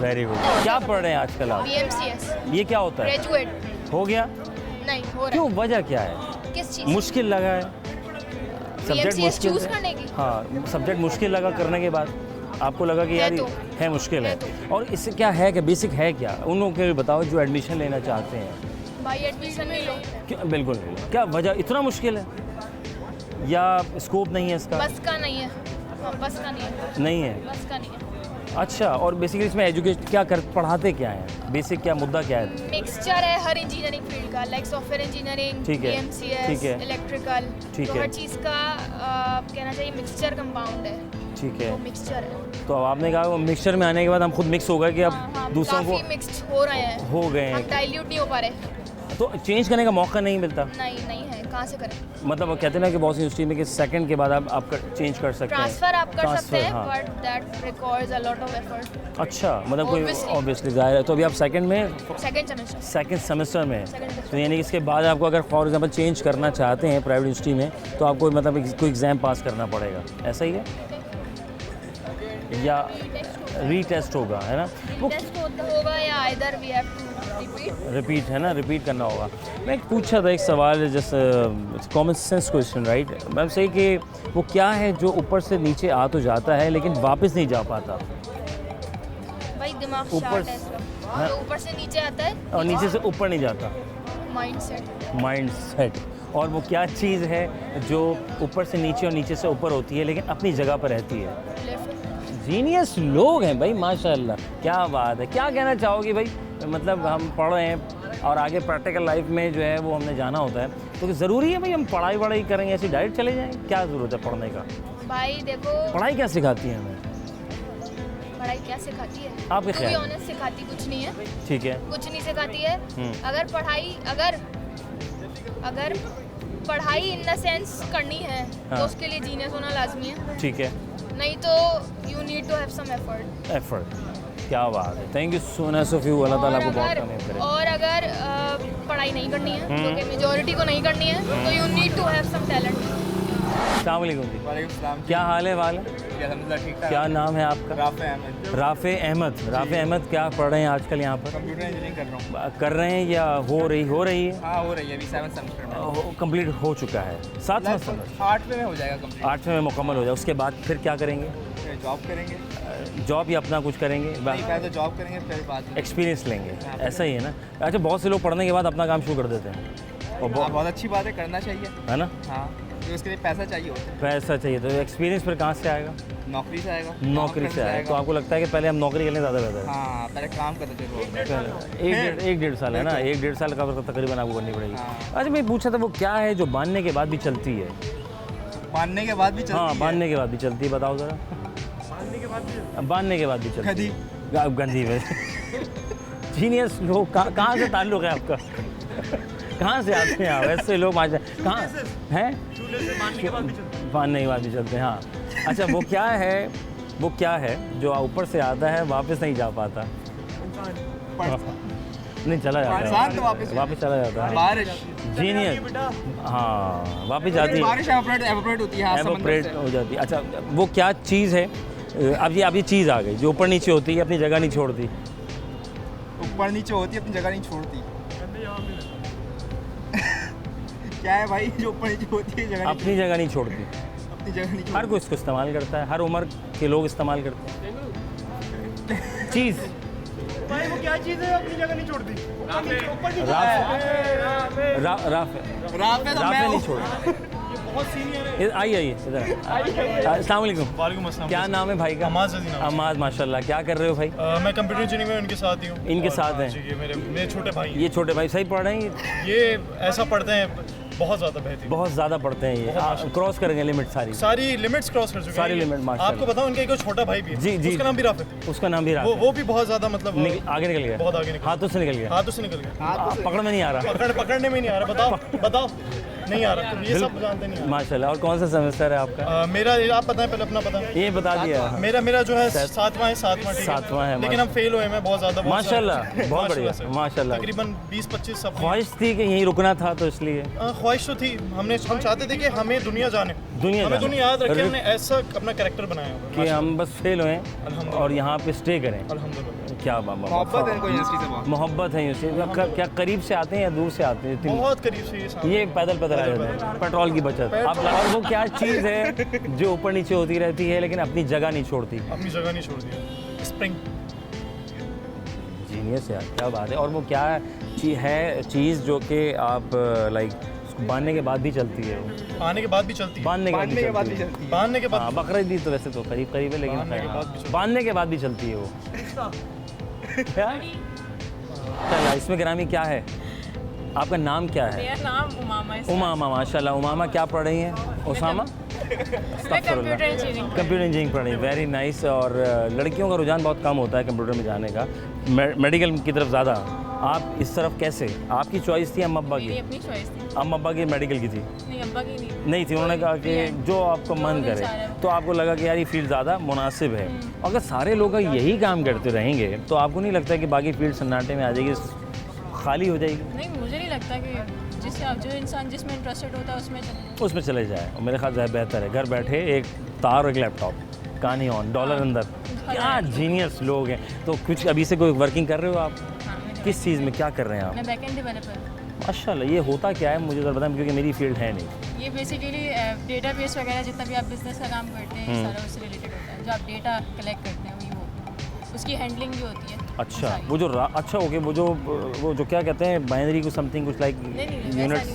Very good. क्या पढ़ रहे हैं आजकल आप? BMCS ये क्या होता है? ग्रेजुएट हो गया? नहीं हो रहा क्यों, वजह क्या है? है। किस चीज़ मुश्किल लगा है? सब्जेक्ट BMCS मुश्किल चूज है? करने की हाँ, सब्जेक्ट मुश्किल लगा करने के बाद आपको लगा कि है यार तो। है मुश्किल है। है और इससे क्या है कि बेसिक है क्या, उन लोगों के लिए बताओ जो एडमिशन लेना चाहते हैं। भाई एडमिशन ले लो, क्या बिल्कुल नहीं, क्या वजह, इतना मुश्किल है या स्कोप नहीं है इसका? बस का नहीं है। हाँ, बस का नहीं है, नहीं है। बस का नहीं है। अच्छा, और बेसिकली इसमें एजुकेशन क्या कर पढ़ाते क्या हैं, बेसिक क्या मुद्दा क्या है? मिक्सचर है हर इंजीनियरिंग फील्ड का, लाइक सॉफ्टवेयर इंजीनियरिंग, ठीक है, BMCS, ठीक है, इलेक्ट्रिकल, ठीक तो है। हर चीज़ का कहना चाहिए मिक्सचर कंपाउंड है, ठीक है। वो मिक्सचर है। तो अब आपने कहा वो मिक्सचर में आने के बाद हम खुद मिक्स हो गए कि अब हाँ, दूसरों को काफ़ी मिक्स्ड हो रहे हैं, हो गए हम हैं, डाइल्यूट नहीं हो पा रहे। तो चेंज करने का मौका नहीं मिलता। नहीं है, कहाँ से करें? मतलब वो कहते हैं ना कि बहुत सी यूनिवर्सिटी में कि सेकंड के बाद आप चेंज कर सकते हैं। ट्रांसफर आप कर सकते ट्रांसफर, हैं, हाँ। But that requires a lot of effort. अच्छा, मतलब कोई Obviously. ऑब्वियसली जाहिर है। तो अभी आप सेकंड में, सेकंड सेमेस्टर सेकंड सेमेस्टर में हैं। Second semester. तो यानी कि इसके बाद आपको अगर फॉर एग्जांपल चेंज करना चाहते हैं प्राइवेट यूनिवर्सिटी में तो आपको मतलब कोई एग्ज़ाम पास करना पड़ेगा, ऐसा ही है या रीटेस्ट होगा, है ना? वो टेस्ट होगा या either we have to repeat है ना, रिपीट करना होगा। मैं एक पूछा था एक सवाल, जैसे कॉमन सेंस क्वेश्चन, राइट? मैं सही कि वो क्या है जो ऊपर से नीचे आ तो जाता है लेकिन वापस नहीं जा पाता, भाई दिमाग ऊपर शार्ट है इसका। हाँ। जो ऊपर से नीचे आता है और नीचे से ऊपर नहीं जाता, माइंडसेट। Mind set. और वो क्या चीज़ है जो ऊपर से नीचे और नीचे से ऊपर होती है लेकिन अपनी जगह पर रहती है? लेफ्ट। जीनियस लोग हैं भाई, माशाल्लाह, क्या बात है। क्या कहना चाहोगी भाई, मतलब हम पढ़ रहे हैं और आगे प्रैक्टिकल लाइफ में जो है वो हमने जाना होता है, तो ज़रूरी है भाई हम पढ़ाई वढ़ाई करेंगे, ऐसी डायरेक्ट चले जाएंगे? क्या ज़रूरत है पढ़ने का? भाई देखो पढ़ाई क्या सिखाती है हमें? पढ़ाई क्या सिखाती है? आपके To be ख्याल में? honest, सिखाती कुछ नहीं है, ठीक है। कुछ नहीं सिखाती है। अगर पढ़ाई इन द सेंस करनी है हाँ। तो उसके लिए जीनियस होना लाजमी है, ठीक है, नहीं तो you need to have some effort. Effort. क्या बात है, thank you so much of you, अल्लाह ताला आपको बहुत कामयाब करे। और अगर पढ़ाई नहीं करनी है, जो कि मेजोरिटी को नहीं करनी है, तो you need to have some talent. अस्सलाम वालेकुम जी, वालेकुम सलाम। क्या हाल है वाल? जी अल्हम्दुलिल्लाह ठीक ठाक। क्या नाम है आपका? राफ़े अहमद। राफ़े अहमद। राफ़े अहमद, क्या पढ़ रहे हैं आजकल यहाँ पर? कंप्यूटर इंजीनियरिंग कर रहा हूँ। कर रहे हैं या हो रही है? हाँ हो रही है, अभी 7th सेमेस्टर में। कंप्लीट हो चुका है, 7वां सेमेस्टर, 8वें में हो जाएगा कंप्लीट। 8वें में मुकम्मल हो जाए। उसके बाद फिर क्या करेंगे? फिर जॉब करेंगे। जॉब या अपना कुछ करेंगे? नहीं, पहले तो जॉब करेंगे फिर बाद में। एक्सपीरियंस लेंगे, ऐसा ही है ना? अच्छा, बहुत से लोग पढ़ने के बाद अपना काम शुरू कर देते हैं और हाँ, बहुत अच्छी बात है, करना चाहिए। है ना? हाँ, तो उसके लिए पैसा चाहिए होता है। पैसा चाहिए, तो एक्सपीरियंस फिर कहाँ से आएगा? नौकरी से आएगा। नौकरी काम से करने आएगा। तो आपको लगता है कि पहले हम नौकरी करने ज़्यादा बेहतर है? हाँ, पहले काम करना चाहिए। एक डेढ़ साल है ना, 1-1.5 साल का तकरीबन आपको करनी पड़ेगी। हाँ। अच्छा, मैं पूछा था वो क्या है जो बांधने के बाद भी चलती है? बांधने के बाद भी चलती हाँ, है। बांधने के बाद भी चलती है, बताओ ज़रा। बांधने के बाद भी चलती है, गंदी में। जीनियस लोग, कहाँ से ताल्लुक़ है आपका? कहाँ से आते हैं आप? ऐसे लोग कहाँ हैं? बांधने के बाद भी चलते हैं, हाँ। अच्छा, वो क्या है जो ऊपर से आता है वापस नहीं जा पाता? नहीं, चला जाता इंसान तो है, वापस चला जाता है। बारिश। जीनियस, हाँ, वापस जाती है, बारिश एवोपरेट होती है, हाँ, समंदर एवोपरेट से। हो जाती है। अच्छा, वो क्या चीज़ है? अब ये चीज़ आ गई जो ऊपर नीचे होती है, अपनी जगह नहीं छोड़ती। ऊपर नीचे होती है, अपनी जगह नहीं छोड़ती। क्या है भाई जो ऊपर नीचे होती है, जगह अपनी जगह नहीं छोड़ती। अपनी जगह नहीं हर कोई इसको इस्तेमाल करता है, हर उम्र के लोग इस्तेमाल करते हैं। चीज़ भाई वो क्या चीज़ है अपनी जगह नहीं छोड़ती? राफ़े नहीं छोड़ती। बहुत सीनियर है। आइए इधर। अस्सलाम वालेकुम। वालेकुम अस्सलाम। क्या नाम है भाई का? अमाज अज़ी नाम। अमाज, माशाल्लाह। क्या कर रहे हो भाई? मैं कंप्यूटर इंजीनियरिंग में उनके साथ ही हूँ। इनके और, साथ हैं? जी, ये मेरे छोटे भाई हैं। ये छोटे भाई सही पढ़ रहे हैं? ये ऐसा पढ़ते हैं बहुत ज़्यादा बेहतरीन, बहुत ज़्यादा पढ़ते हैं ये, क्रॉस करेंगे लिमिट सारी लिमिट्स क्रॉस कर चुके हैं। सारी लिमिट माशाल्लाह। आपको बताऊं इनका एक छोटा भाई भी है, जी जी, उसका नाम भी राफिक, उसका नाम भी राफिक, वो भी बहुत ज़्यादा मतलब आगे निकल गया, बहुत आगे निकल, हाथों से निकल गया, हाथों से निकल गया, पकड़ में नहीं आ रहा, पकड़ने में नहीं आ रहा। बताओ नहीं आ रहा, ये सब जानते नहीं आ माशाल्लाह। और कौन सा सेमेस्टर है आपका? रहा। मेरा आप बताएं पहले अपना पता। ये बता दिया, मेरा जो है सातवां है, ठीक सातवां है, लेकिन हम फेल हुए हैं बहुत ज़्यादा। माशाल्लाह, बहुत बढ़िया, माशाल्लाह। तकरीबन 20-25 सब। ख्वाहिश थी कि यहीं रुकना था तो इसलिए? ख्वाहिश तो थी, हम चाहते थे कि हमें दुनिया जाने, हमें दुनिया याद रखे, हमने ऐसा अपना कैरेक्टर बनाया कि हम बस फेल हुए और यहाँ पे स्टे करें। अल्हम्दुलिल्लाह। क्या मोहब्बत है इनको यूनिवर्सिटी से, मोहब्बत है यूनिवर्सिटी। क्या करीब से आते हैं या दूर से आते हैं? बहुत करीब से ये पैदल आ जाते हैं, पेट्रोल की बचत। आप और वो क्या चीज़ है जो ऊपर नीचे होती रहती है लेकिन अपनी जगह नहीं छोड़ती? अपनी जगह नहीं छोड़ती। स्प्रिंग। जीनियस यार, क्या बात है। और वो क्या है चीज़ जो कि आप लाइक बांधने के बाद भी चलती है? आने के बाद भी चलती है, बांधने के बाद भी चलती है, बांधने के बाद। हाँ, बकरीद भी तो वैसे तो करीब करीब है, लेकिन बांधने के बाद भी चलती है वो। क्या चला इसमें ग्रामी क्या है? आपका नाम क्या है? मेरा नाम उमामा है। उमामा, माशाल्लाह। उमामा क्या पढ़ रही हैं? Usama? Computer engineering. Computer engineering पढ़ रही, वेरी नाइस। और लड़कियों का रुझान बहुत कम होता है कंप्यूटर में जाने का, मेडिकल की तरफ ज़्यादा। आप इस तरफ कैसे? आपकी चॉइस थी अम्मा अब्बा की? मेरी अपनी चॉइस थी। अम्मा अब्बा की मेडिकल की थी? नहीं, अब्बा की नहीं थी, उन्होंने कहा कि जो आपको मन करे, तो आपको लगा कि यार ये फील्ड ज़्यादा मुनासिब है। अगर सारे लोग यही काम करते रहेंगे तो आपको नहीं लगता कि बाकी फील्ड सन्नाटे में आ जाएगी, खाली हो जाएगी? नहीं, मुझे नहीं लगता कि जो इंसान जिसमें इंटरेस्टेड होता है उसमें चले जाए। और मेरे ख्याल से बेहतर है, घर बैठे एक तार और एक लैपटॉप, कहानी ऑन, डॉलर अंदर। क्या जीनियस लोग हैं। तो कुछ अभी से कोई वर्किंग कर रहे हो आप? किस चीज़ में क्या कर रहे हैं आप? मैं बैकएंड डेवलपर। माशाल्लाह। ये होता क्या है मुझे ज़रा बताएं, क्योंकि मेरी फील्ड है नहीं। ये बेसिकली डेटाबेस वगैरह जितना भी आप बिजनेस का काम करते हैं सारा उससे रिलेटेड होता है। जो आप डेटा कलेक्ट करते हैं वही वो, उसकी हैंडलिंग भी होती है। अच्छा, वो जो अच्छा ओके, वो जो क्या कहते हैं बाइनरी को समथिंग कुछ लाइक यूनिट्स।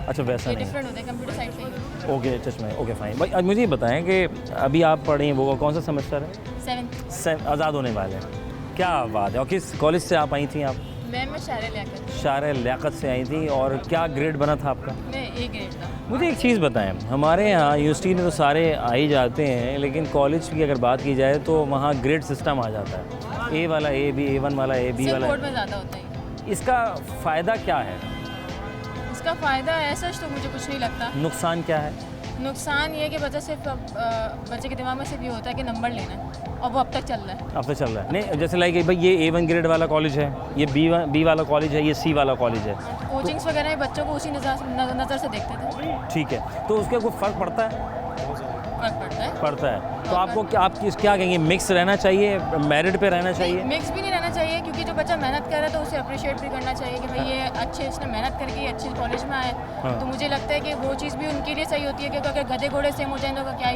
अच्छा, वैसा नहीं, डिफरेंट होता है कंप्यूटर साइड से। ओके, चश्मे, ओके फाइन। भाई मुझे ये बताएं कि अभी आप पढ़ रही हैं, वो कौन सा सेमेस्टर है? 7th। आज़ाद होने वाले हैं, क्या बात है। और किस कॉलेज से आप आई थी आप? मैं शार लियाकत से आई थी। और क्या ग्रेड बना था आपका? मैं A ग्रेड था। मुझे एक चीज़ बताएं, हमारे यहाँ यूनिवर्सिटी में तो सारे आ ही जाते हैं, लेकिन कॉलेज की अगर बात की जाए तो वहाँ ग्रेड सिस्टम आ जाता है, A वाला A B, A1 वाला A, B वाला बोर्ड में ज़्यादा होता है। इसका फ़ायदा क्या है? इसका फ़ायदा ऐसा तो मुझे कुछ नहीं लगता। नुकसान क्या है? नुकसान ये है कि बच्चे के दिमाग में सिर्फ ये होता है कि नंबर लेना है, और वो अब तक चल रहा है। अब तक चल रहा है नहीं, जैसे लाइक भाई ये A1 ग्रेड वाला कॉलेज है, ये B वाला कॉलेज है, ये C वाला कॉलेज है। कोचिंग्स वगैरह में बच्चों को उसी नज़र से देखते थे। ठीक है, तो उसका कोई फ़र्क पड़ता है? पड़ता है। तो आपको क्या कहेंगे, मिक्स रहना चाहिए, मेरिट पे रहना चाहिए? मिक्स भी नहीं रहना चाहिए, क्योंकि जो बच्चा मेहनत कर रहा है तो उसे अप्रिशिएट भी करना चाहिए कि भाई ये इसने मेहनत करके अच्छे कॉलेज में आए। तो मुझे लगता है कि वो चीज़ भी उनके लिए सही होती है, क्योंकि अगर गधे घोड़े सेम हो जाए तो क्या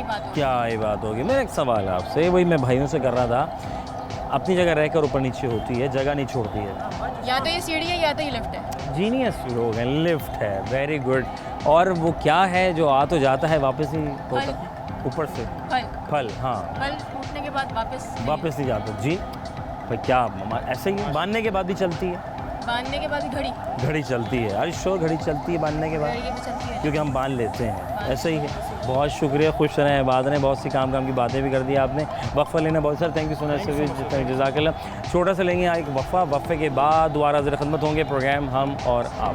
ही बात होगी। मेरा एक सवाल है आपसे, वही मैं भाइयों से कर रहा था, अपनी जगह रहकर ऊपर नीचे होती है, जगह नहीं छोड़ती है। या तो ये सीढ़ी है या तो ये लिफ्ट है। जीनियस लोग हैं, लिफ्ट है, वेरी गुड। और वो क्या है जो आ तो जाता है वापस ही होता ऊपर से? फल। हाँ, फल टूटने के बाद वापस नहीं जाता। जी भाई, क्या ऐसे ही बांधने के बाद भी चलती है? बांधने के बाद घड़ी चलती है। अरे श्योर, घड़ी चलती है बांधने के बाद, क्योंकि हम बांध लेते हैं, ऐसे ही है। बहुत शुक्रिया, खुश रहें, आबाद रहें। बहुत सी काम की बातें भी कर दी आपने। वक्फा लेना बहुत सारा, थैंक यू सो मच, जज़ाकल्लाह। छोटा सा लेंगे एक वक्फे के बाद दोबारा ज़रा खिदमत होंगे, प्रोग्राम हम और आप।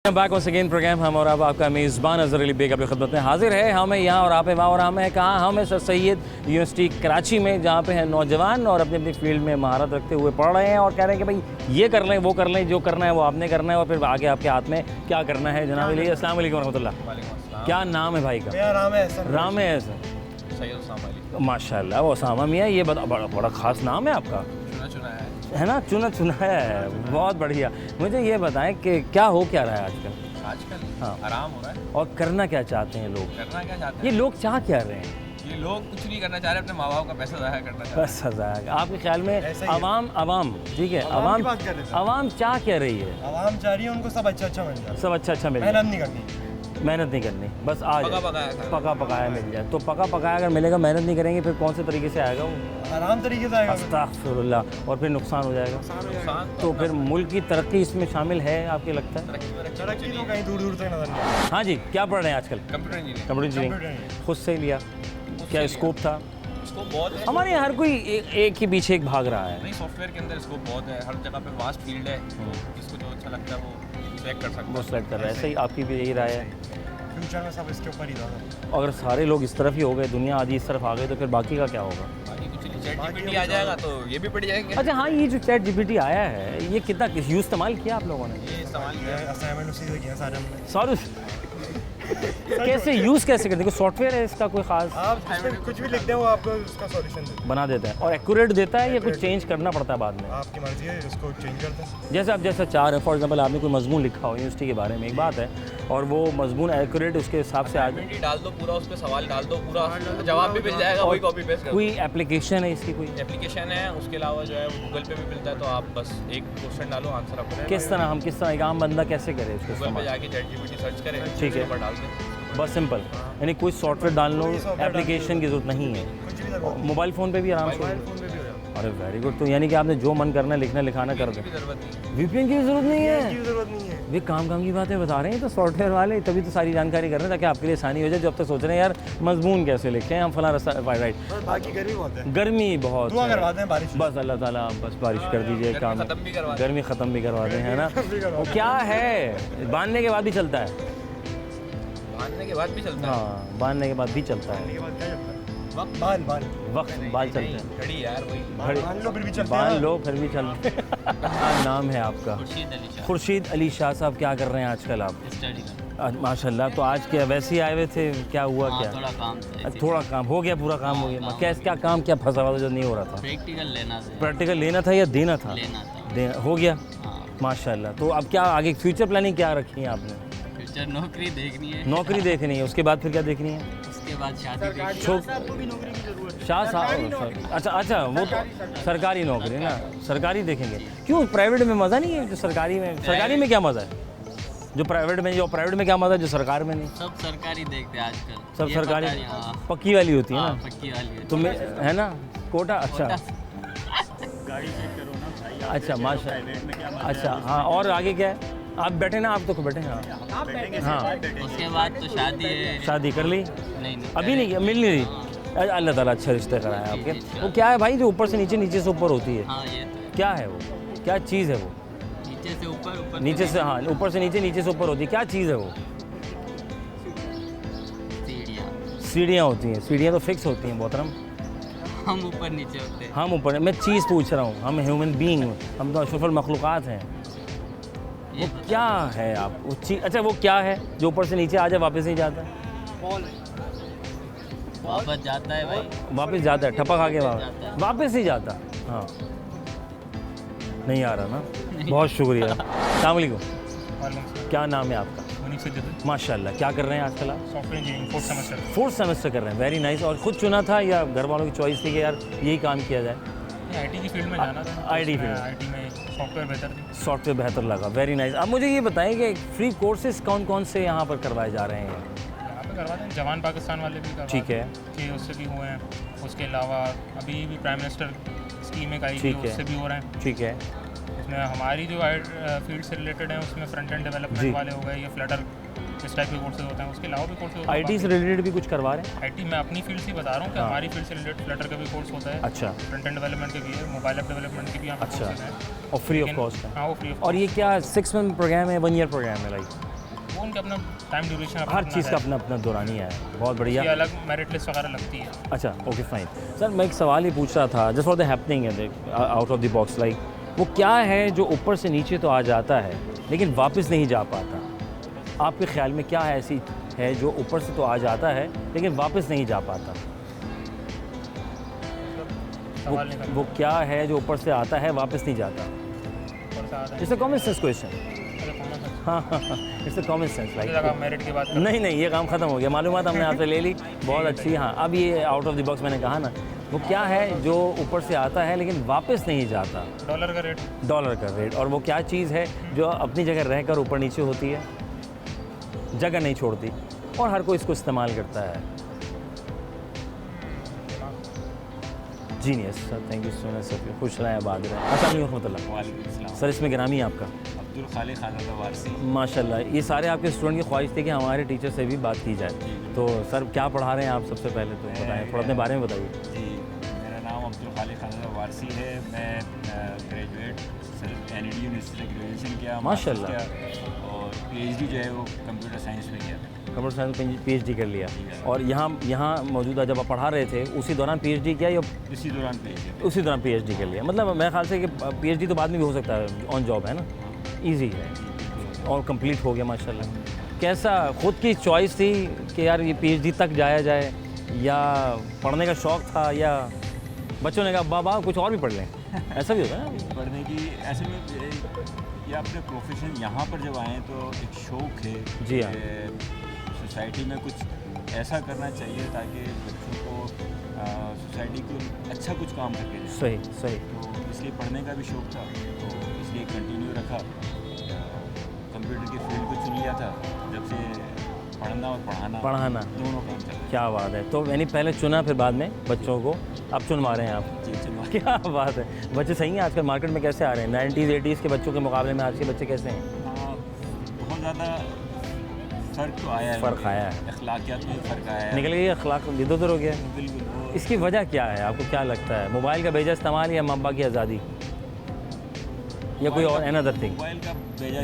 बैक once again प्रोग्राम हम और अब आपका मेज़बान अज़हर अली बेग अपनी खिदमत में हाजिर है। हम हैं यहाँ और आप हैं वहाँ, और हम हैं कहाँ? हम हैं सर सैयद यूनिवर्सिटी कराची में, जहाँ पे हैं नौजवान और अपनी अपनी फील्ड में महारत रखते हुए पढ़ रहे हैं और कह रहे हैं कि भाई ये कर लें, वो कर लें, जो करना है वो आपने करना है, और फिर आगे आपके हाथ में क्या करना है। जनाब अली, अस्सलाम वालेकुम रहमतुल्लाह। क्या नाम है भाई का? मेरा नाम है एहसन। राम है एहसन, सैयद उसामा अली। माशाल्लाह, वो उसामा मियाँ, ये बड़ा ख़ास नाम है आपका, है ना? चुना है, बहुत बढ़िया। मुझे ये बताएं कि क्या हो क्या रहा है आजकल? आजकल हाँ, आराम हो रहा है। और करना क्या चाहते हैं लोग? करना क्या चाहते हैं? ये लोग चाह क्या रहे हैं? ये लोग कुछ नहीं करना चाह रहे, अपने माँ बाप का पैसा ज़ाया करना चाह रहे बस हजार आपके ख्याल में आवाम ठीक है आवाम क्या कह रही है? आवाम चाह रही है उनको सब अच्छा मिल जाए, सब अच्छा मिल मेहनत नहीं करनी, मेहनत नहीं करनी, बस आ जाए पका पकाया मिल जाए। तो पका पकाया अगर मिलेगा, मेहनत नहीं करेंगे फिर कौन से तरीके से आएगा वो? आराम तरीके से आएगा। अस्तगफुरुल्लाह। और फिर नुकसान हो जाएगा। तो फिर मुल्क की तरक्की इसमें शामिल है आपके लगता है? तरक्की तो कहीं दूर दूर तक नजर नहीं आती। हाँ जी, क्या पढ़ रहे हैं आजकल? Computer engineering. खुद से ही लिया? क्या स्कोप था? स्कोप बहुत है हमारे यहाँ हर कोई एक के पीछे एक भाग रहा है। नहीं, सॉफ्टवेयर के अंदर स्कोप बहुत है, हर जगह पे वास्ट फील्ड है, जिसको जो अच्छा लगता है वो सिलेक्ट कर सकता है। वो सेलेक्ट कर रहा है। ऐसे ही आपकी भी यही राय है? फ्यूचर में सब इसके ऊपर ही था। अगर सारे लोग इस तरफ ही हो गए, दुनिया आधी इस तरफ आ गई, तो फिर बाकी का क्या होगा? बाकी कुछ नहीं, चैट जीपीटी आ जाएगा तो ये भी पढ़ जाएंगे। अच्छा हाँ, ये जो चैट जीपीटी आया है, ये कितना यूज़ इस्तेमाल किया आप लोगों ने? ये इस्तेमाल किया है, असाइनमेंट उसी से किया सारे हमने। सॉरी कैसे यूज़ कैसे करते हैं? सॉफ्टवेयर है इसका कोई ख़ास? आप कुछ भी लिखते हैं वो आपको उसका सॉल्यूशन देता बना देता है और एक्यूरेट देता है या कुछ चेंज करना पड़ता है बाद में? आपकी मर्जी है, उसको चेंज करते हैं। जैसे आप जैसा चाह रहे हैं, फॉर एग्जांपल आपने कोई मजमून लिखा हो यूनिवर्सिटी के बारे में, एक बात है, और वो मजमून एक्यूरेट उसके हिसाब से आ जाए, डाल दो पूरा, उस पर सवाल डाल दो पूरा, जवाब भी मिल जाएगा, वही कॉपी पेस्ट कर दो। कोई एप्लीकेशन है इसकी? कोई एप्लीकेशन है, उसके अलावा जो है गूगल पे भी मिलता है, तो आप बस एक क्वेश्चन डालो, आंसर आपको किस तरह हम किस तरह एक आम बंदा कैसे करे उसको गूगल पे इस्तेमाल? जाके चैट जीपीटी सर्च करें, ठीक है, ऊपर डाल दें, बस सिंपल। यानी कोई सॉफ्टवेयर डालना, एप्लीकेशन की जरूरत नहीं है, मोबाइल फ़ोन पे भी आराम से। अरे वेरी गुड। तो यानी कि आपने जो मन करना है, लिखना लिखाना कर दे, वीपीएन की ज़रूरत नहीं है। वे काम की बातें बता रहे हैं तो सॉफ्टवेयर वाले, तभी तो सारी जानकारी कर रहे हैं ताकि आपके लिए आसानी हो जाए। जब तक सोच रहे हैं यार मजमून कैसे लिखें हम, फला राइट। बाकी गर्मी बहुत है, गर्मी बहुत दुआ करवाते हैं बारिश, बस अल्लाह ताला बस बारिश कर दीजिए, काम गर्मी ख़त्म भी करवा दें, है ना? वो क्या है, बांधने के बाद भी चलता है? बांधने के बाद भी चलता है? हाँ, बांधने के बाद भी चलता है। वक्त बाल चलते हैं, घड़ी यार वही बांध लो फिर भी चलते हैं। बांध लो फिर भी चलते हैं। क्या नाम है आपका? खुर्शीद अली शाह साहब। क्या कर रहे हैं आजकल आप? स्टडी माशाल्लाह। तो आज क्या वैसे ही आए हुए थे? क्या हुआ? क्या थोड़ा काम हो गया? पूरा काम हो गया? क्या काम क्या फंसा हुआ था जो नहीं हो रहा था? प्रैक्टिकल लेना था या देना था? हो गया माशाल्लाह। तो अब क्या आगे फ्यूचर प्लानिंग क्या रखी है आपने? फ्यूचर नौकरी देखनी है। नौकरी देखनी है, उसके बाद फिर क्या देखनी है? उसके बाद शादी। शाह साहब, अच्छा वो तो सरकारी नौकरी ना, सरकारी देखेंगे। क्यों प्राइवेट में मज़ा नहीं है जो सरकारी में? सरकारी में क्या मज़ा है जो प्राइवेट में क्या मज़ा है जो सरकार में नहीं? सब सरकारी देखते हैं आजकल, सब सरकारी पक्की वाली होती है ना? पक्की वाली तुम्हें है ना कोटा? अच्छा गाड़ी चेक करो ना भाई। अच्छा माशाल्लाह। अच्छा हाँ, और आगे क्या है? आप बैठे ना, आप तो बैठे हैं। हाँ, उसके बाद तो शादी है। शादी कर ली? नहीं अभी नहीं, मिल नहीं रही। अल्लाह ताला अच्छा रिश्ते कराए आपके। वो क्या है भाई जो ऊपर से नीचे, नीचे से ऊपर होती है? हाँ, ये तो क्या है वो? क्या चीज़ है वो? नीचे से ऊपर, ऊपर नीचे से, हाँ ऊपर से नीचे, नीचे से ऊपर होती है। क्या चीज़ है वो? सीढ़ियाँ होती हैं। सीढ़ियाँ तो फिक्स होती हैं मोहतरम, हम ऊपर नीचे होते हैं। हम ऊपर, मैं चीज़ पूछ रहा हूँ। हम ह्यूमन बीइंग, हम तो अशरफुल मखलूक़ात हैं। वो क्या है आप वो चीज़? अच्छा वो क्या है जो ऊपर से नीचे आ जाए वापस नहीं जाता? वापस जाता है भाई, वापस जाता है, ठपक आके वापस ही जाता। हाँ, नहीं आ रहा ना? बहुत शुक्रिया। अस्सलाम वालेकुम। क्या नाम है आपका? माशाल्लाह। क्या कर रहे हैं आजकल आप? सॉफ्टवेयर इंजीनियरिंग फोर्थ सेमेस्टर कर रहे हैं। Very nice. और खुद चुना था या घर वालों की चॉइस थी कि यार यही काम किया जाए? आईटी की फील्ड में जाना था। आईटी फील्ड, आईटी में सॉफ्टवेयर बेहतर थी। सॉफ्टवेयर बेहतर लगा। Very nice. अब मुझे ये बताएं कि फ्री कोर्सेज कौन कौन से यहाँ पर करवाए जा रहे हैं? यहाँ पर करवाते हैं, जवान पाकिस्तान वाले भी करवाते हैं। ठीक है, कि उससे भी हुए हैं। उसके अलावा अभी भी प्राइम मिनिस्टर स्कीम एक आई थी, उससे भी हो रहे हैं। ठीक है। इसमें हमारी जो फील्ड से रिलेटेड है उसमें फ्रंट एंड डेवलपमेंट वाले हो गए, या फ्लटर, इस टाइप के कोर्सेज होते हैं। उसके अलावा भी कोर्सेज होते हैं। आईटी से रिलेटेड भी कुछ करवा रहे हैं? आईटी मैं अपनी फील्ड से बता रहा हूँ कि हमारी फील्ड से रिलेटेड फ्लटर का भी कोर्स होता है। अच्छा। फ्रंट एंड डेवलपमेंट के भी है, मोबाइल ऐप डेवलपमेंट के भी यहाँ पे कोर्सेज हैं। और फ्री ऑफ कॉस्ट है? हाँ, वो फ्री ऑफ। और ये क्या 6 मंथ प्रोग्राम है, 1 ईयर प्रोग्राम है? लाइक वो उनका अपना टाइम ड्यूरेशन, हर चीज़ का अपना अपना दौरानी है। बहुत बढ़िया। ये अलग मेरिट लिस्ट वगैरह लगती है। अच्छा ओके फाइन। सर मैं एक सवाल ही पूछ रहा था, जस्ट फॉर द हैपनिंग है out of the box, like वो क्या है जो ऊपर से नीचे तो आ जाता है लेकिन वापस नहीं जा पाता? आपके ख्याल में क्या है ऐसी है जो ऊपर से तो आ जाता है लेकिन वापस नहीं जा पाता? वो क्या है जो ऊपर से आता है वापस नहीं जाता? It's a common sense question. हाँ it's a common sense like लगा मेरिट की बात नहीं नहीं, ये काम ख़त्म हो गया, मालूमात हमने आपसे ले ली, बहुत अच्छी। हाँ अब ये आउट ऑफ द बॉक्स मैंने कहा ना, वो क्या है जो ऊपर से आता है लेकिन वापस नहीं जाता? डॉलर का रेट। डॉलर का रेट। और वो क्या चीज़ है जो अपनी जगह रहकर ऊपर नीचे होती है, जगह नहीं छोड़ती, और हर कोई इसको इस्तेमाल करता है। Genius sir, thank you so much sir, खुश रहें, आबाद रहें। अस्सलाम वालेकुम रहमतुल्लाह। सर इसमें गिरामी आपका? अब्दुल खालिक खानज़ादा वारसी। माशाल्लाह, ये सारे आपके स्टूडेंट की ख्वाहिश थी कि हमारे टीचर से भी बात की जाए। तो सर क्या पढ़ा रहे हैं आप? सबसे पहले तो बताएं, थोड़ा अपने बारे में बताइए। जी, मेरा नाम अब्दुल खालिक खानज़ादा वारसी है। मैं ग्रेजुएट NED यूनिवर्सिटी से ग्रेजुएशन किया, माशाल्लाह, और PhD जो है वो कंप्यूटर साइंस में किया। कंप्यूटर साइंस में PhD कर लिया। और यहाँ मौजूदा जब आप पढ़ा रहे थे उसी दौरान PhD किया या इसी दौरान PhD? उसी दौरान PhD कर लिया। मतलब मेरे ख्याल से कि PhD तो बाद में भी हो सकता है, ऑन जॉब है ना, ईजी है और कंप्लीट हो गया माशाल्लाह। कैसा खुद की चॉइस थी कि यार ये PhD तक जाया जाए, या पढ़ने का शौक़ था, या बच्चों ने कहा बाबा कुछ और भी पढ़ लें? ऐसा भी होता है ना पढ़ने की। ऐसे में ये अपने प्रोफेशन यहाँ पर जब आए तो एक शौक़ है जी हाँ, सोसाइटी में कुछ ऐसा करना चाहिए ताकि बच्चों को सोसाइटी को अच्छा कुछ काम करके जाए। सही सही। तो इसलिए पढ़ने का भी शौक़ था, तो इसलिए कंटिन्यू रखा। कंप्यूटर की फील्ड को चुन लिया था, जब से पढ़ना और पढ़ाना दोनों काम कर। क्या बात है। तो यानी पहले चुना फिर बाद में बच्चों को अब चुनवा रहे हैं आप? जी चुनवा। क्या बात है। बच्चे सही हैं आजकल मार्केट में कैसे आ रहे हैं? 90s 80s के बच्चों के मुकाबले में आज के बच्चे कैसे हैं? हाँ, बहुत ज़्यादा फ़र्क तो आया है। फ़र्क आया है, अखलाकियात में फ़र्क आया है। निकल गई अखलाक इधर-उधर हो गया। बिल्कुल। इसकी वजह क्या है, आपको क्या लगता है? मोबाइल का बेजा इस्तेमाल या माँ बाप की आज़ादी, या कोई और अनदर थिंग? मोबाइल का बेजा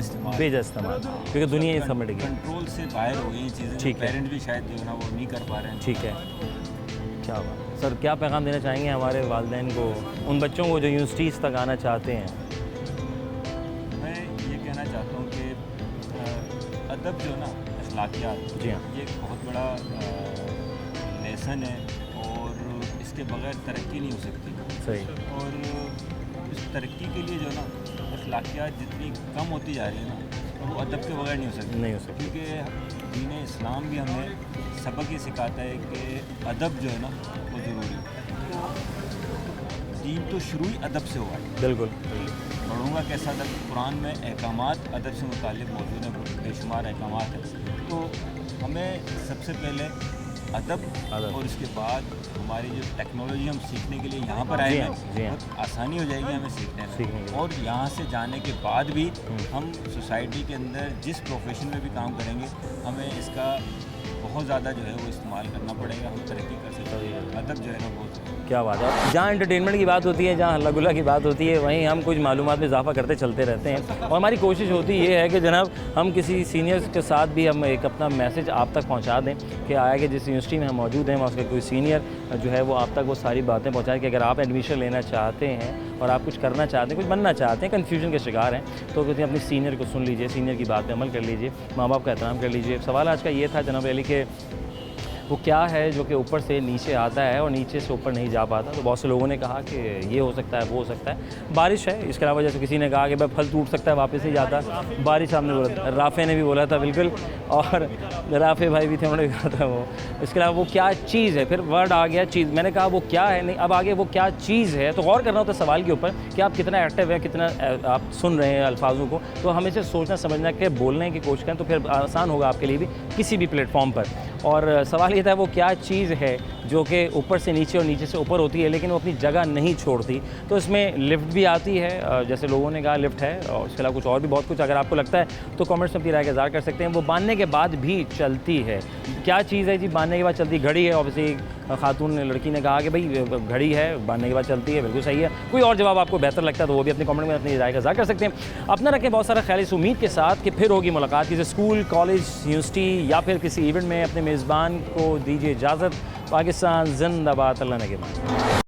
इस्तेमाल, क्योंकि दुनिया ही समझ गई, कंट्रोल से बाहर हो गई ये चीज़ें। ठीक है। पेरेंट्स भी शायद जो है ना वो नहीं कर पा रहे हैं। ठीक है, क्या बात। सर क्या पैगाम देना चाहेंगे हमारे वालिदैन को, उन बच्चों को जो यूनिवर्सिटीज़ तक आना चाहते हैं? मैं ये कहना चाहता हूँ कि अदब जो ना, अखलाकियात, जी हाँ, ये एक बहुत बड़ा लेसन है, और इसके बगैर तरक्की नहीं हो सकती। सही। और इस तरक्की के लिए जो ना अखलाकियात जितनी कम होती जा रही है ना, वो अदब के बगैर नहीं हो सकती। नहीं हो सकती। क्योंकि दीन इस्लाम भी हमें सबक ये सिखाता है कि अदब जो है ना वो ज़रूरी है। दीन तो शुरू ही अदब से हुआ है। बिल्कुल। पढ़ूँगा कैसा अदब? कुरान में अहकामात अदब से मुताल्लिक़ मौजूद हैं, बेशुमार अहकामात हैं। तो हमें सबसे पहले अदब, और इसके बाद हमारी जो टेक्नोलॉजी हम सीखने के लिए यहाँ पर आए हैं, बहुत आसानी हो जाएगी हमें सीखने में। और यहाँ से जाने के बाद भी हम सोसाइटी के अंदर जिस प्रोफेशन में भी काम करेंगे, हमें इसका बहुत ज़्यादा जो है वो इस्तेमाल करना पड़ेगा, हम तरक्की कर सकते हैं। अदब जो है ना बहुत। क्या बात है। जहाँ एंटरटेनमेंट की बात होती है, जहाँ हल्ला गुल्ला की बात होती है, वहीं हम कुछ मालूमात में इजाफा करते चलते रहते हैं। और हमारी कोशिश होती ये है कि जनाब हम किसी सीनियर्स के साथ भी हम एक अपना मैसेज आप तक पहुँचा दें कि आया कि जिस यूनिवर्सिटी में हम मौजूद हैं वहाँ उसके कोई सीनियर जो है वो आप तक वो सारी बातें पहुँचाएं कि अगर आप एडमिशन लेना चाहते हैं और आप कुछ करना चाहते हैं, कुछ बनना चाहते हैं, कन्फ्यूजन के शिकार हैं, तो किसी अपने सीनियर को सुन लीजिए, सीनियर की बात पे अमल कर लीजिए, माँ बाप का एहतराम कर लीजिए। सवाल आज का ये था जनाब अली के वो क्या है जो कि ऊपर से नीचे आता है और नीचे से ऊपर नहीं जा पाता। तो बहुत से लोगों ने कहा कि ये हो सकता है, वो हो सकता है, बारिश है, इसके अलावा जैसे किसी ने कहा कि भाई फल टूट सकता है वापस ही जाता, बारिश सामने बोला, राफ़े ने भी बोला था बिल्कुल, और राफ़े भाई भी थे, उन्होंने कहा था वो। इसके अलावा वो क्या चीज़ है, फिर वर्ड आ गया चीज़, मैंने कहा वो क्या है, नहीं अब आगे वो क्या चीज़ है। तो गौर करना होता है सवाल के ऊपर कि आप कितना एक्टिव है, कितना आप सुन रहे हैं अल्फाजों को। तो हमेशा सोचना समझना कि बोलने की कोशिश करें तो फिर आसान होगा आपके लिए भी किसी भी प्लेटफॉर्म पर। और सवाल ये था वो क्या चीज़ है जो कि ऊपर से नीचे और नीचे से ऊपर होती है लेकिन वो अपनी जगह नहीं छोड़ती। तो इसमें लिफ्ट भी आती है, जैसे लोगों ने कहा लिफ्ट है, और इसके अलावा कुछ और भी बहुत कुछ अगर आपको लगता है तो कमेंट्स में अपनी राय का इज़हार कर सकते हैं। वो बांधने के बाद भी चलती है, क्या चीज़ है जी बांधने के बाद चलती? घड़ी है। ऑब्वियसली खातून लड़की ने कहा कि भाई घड़ी है, बांधने के बाद चलती है, बिल्कुल सही है। कोई और जवाब आपको बेहतर लगता है तो वो भी अपने कमेंट में अपनी राय का इज़हार कर सकते हैं। अपना रखें बहुत सारा ख्याल इस उम्मीद के साथ कि फिर होगी मुलाकात किसी स्कूल, कॉलेज, यूनिवर्सिटी या फिर किसी इवेंट में। अपने मेज़बान को दीजिए इजाज़त। पाकिस्तान जिंदाबाद, अल्लाह ने के बाद।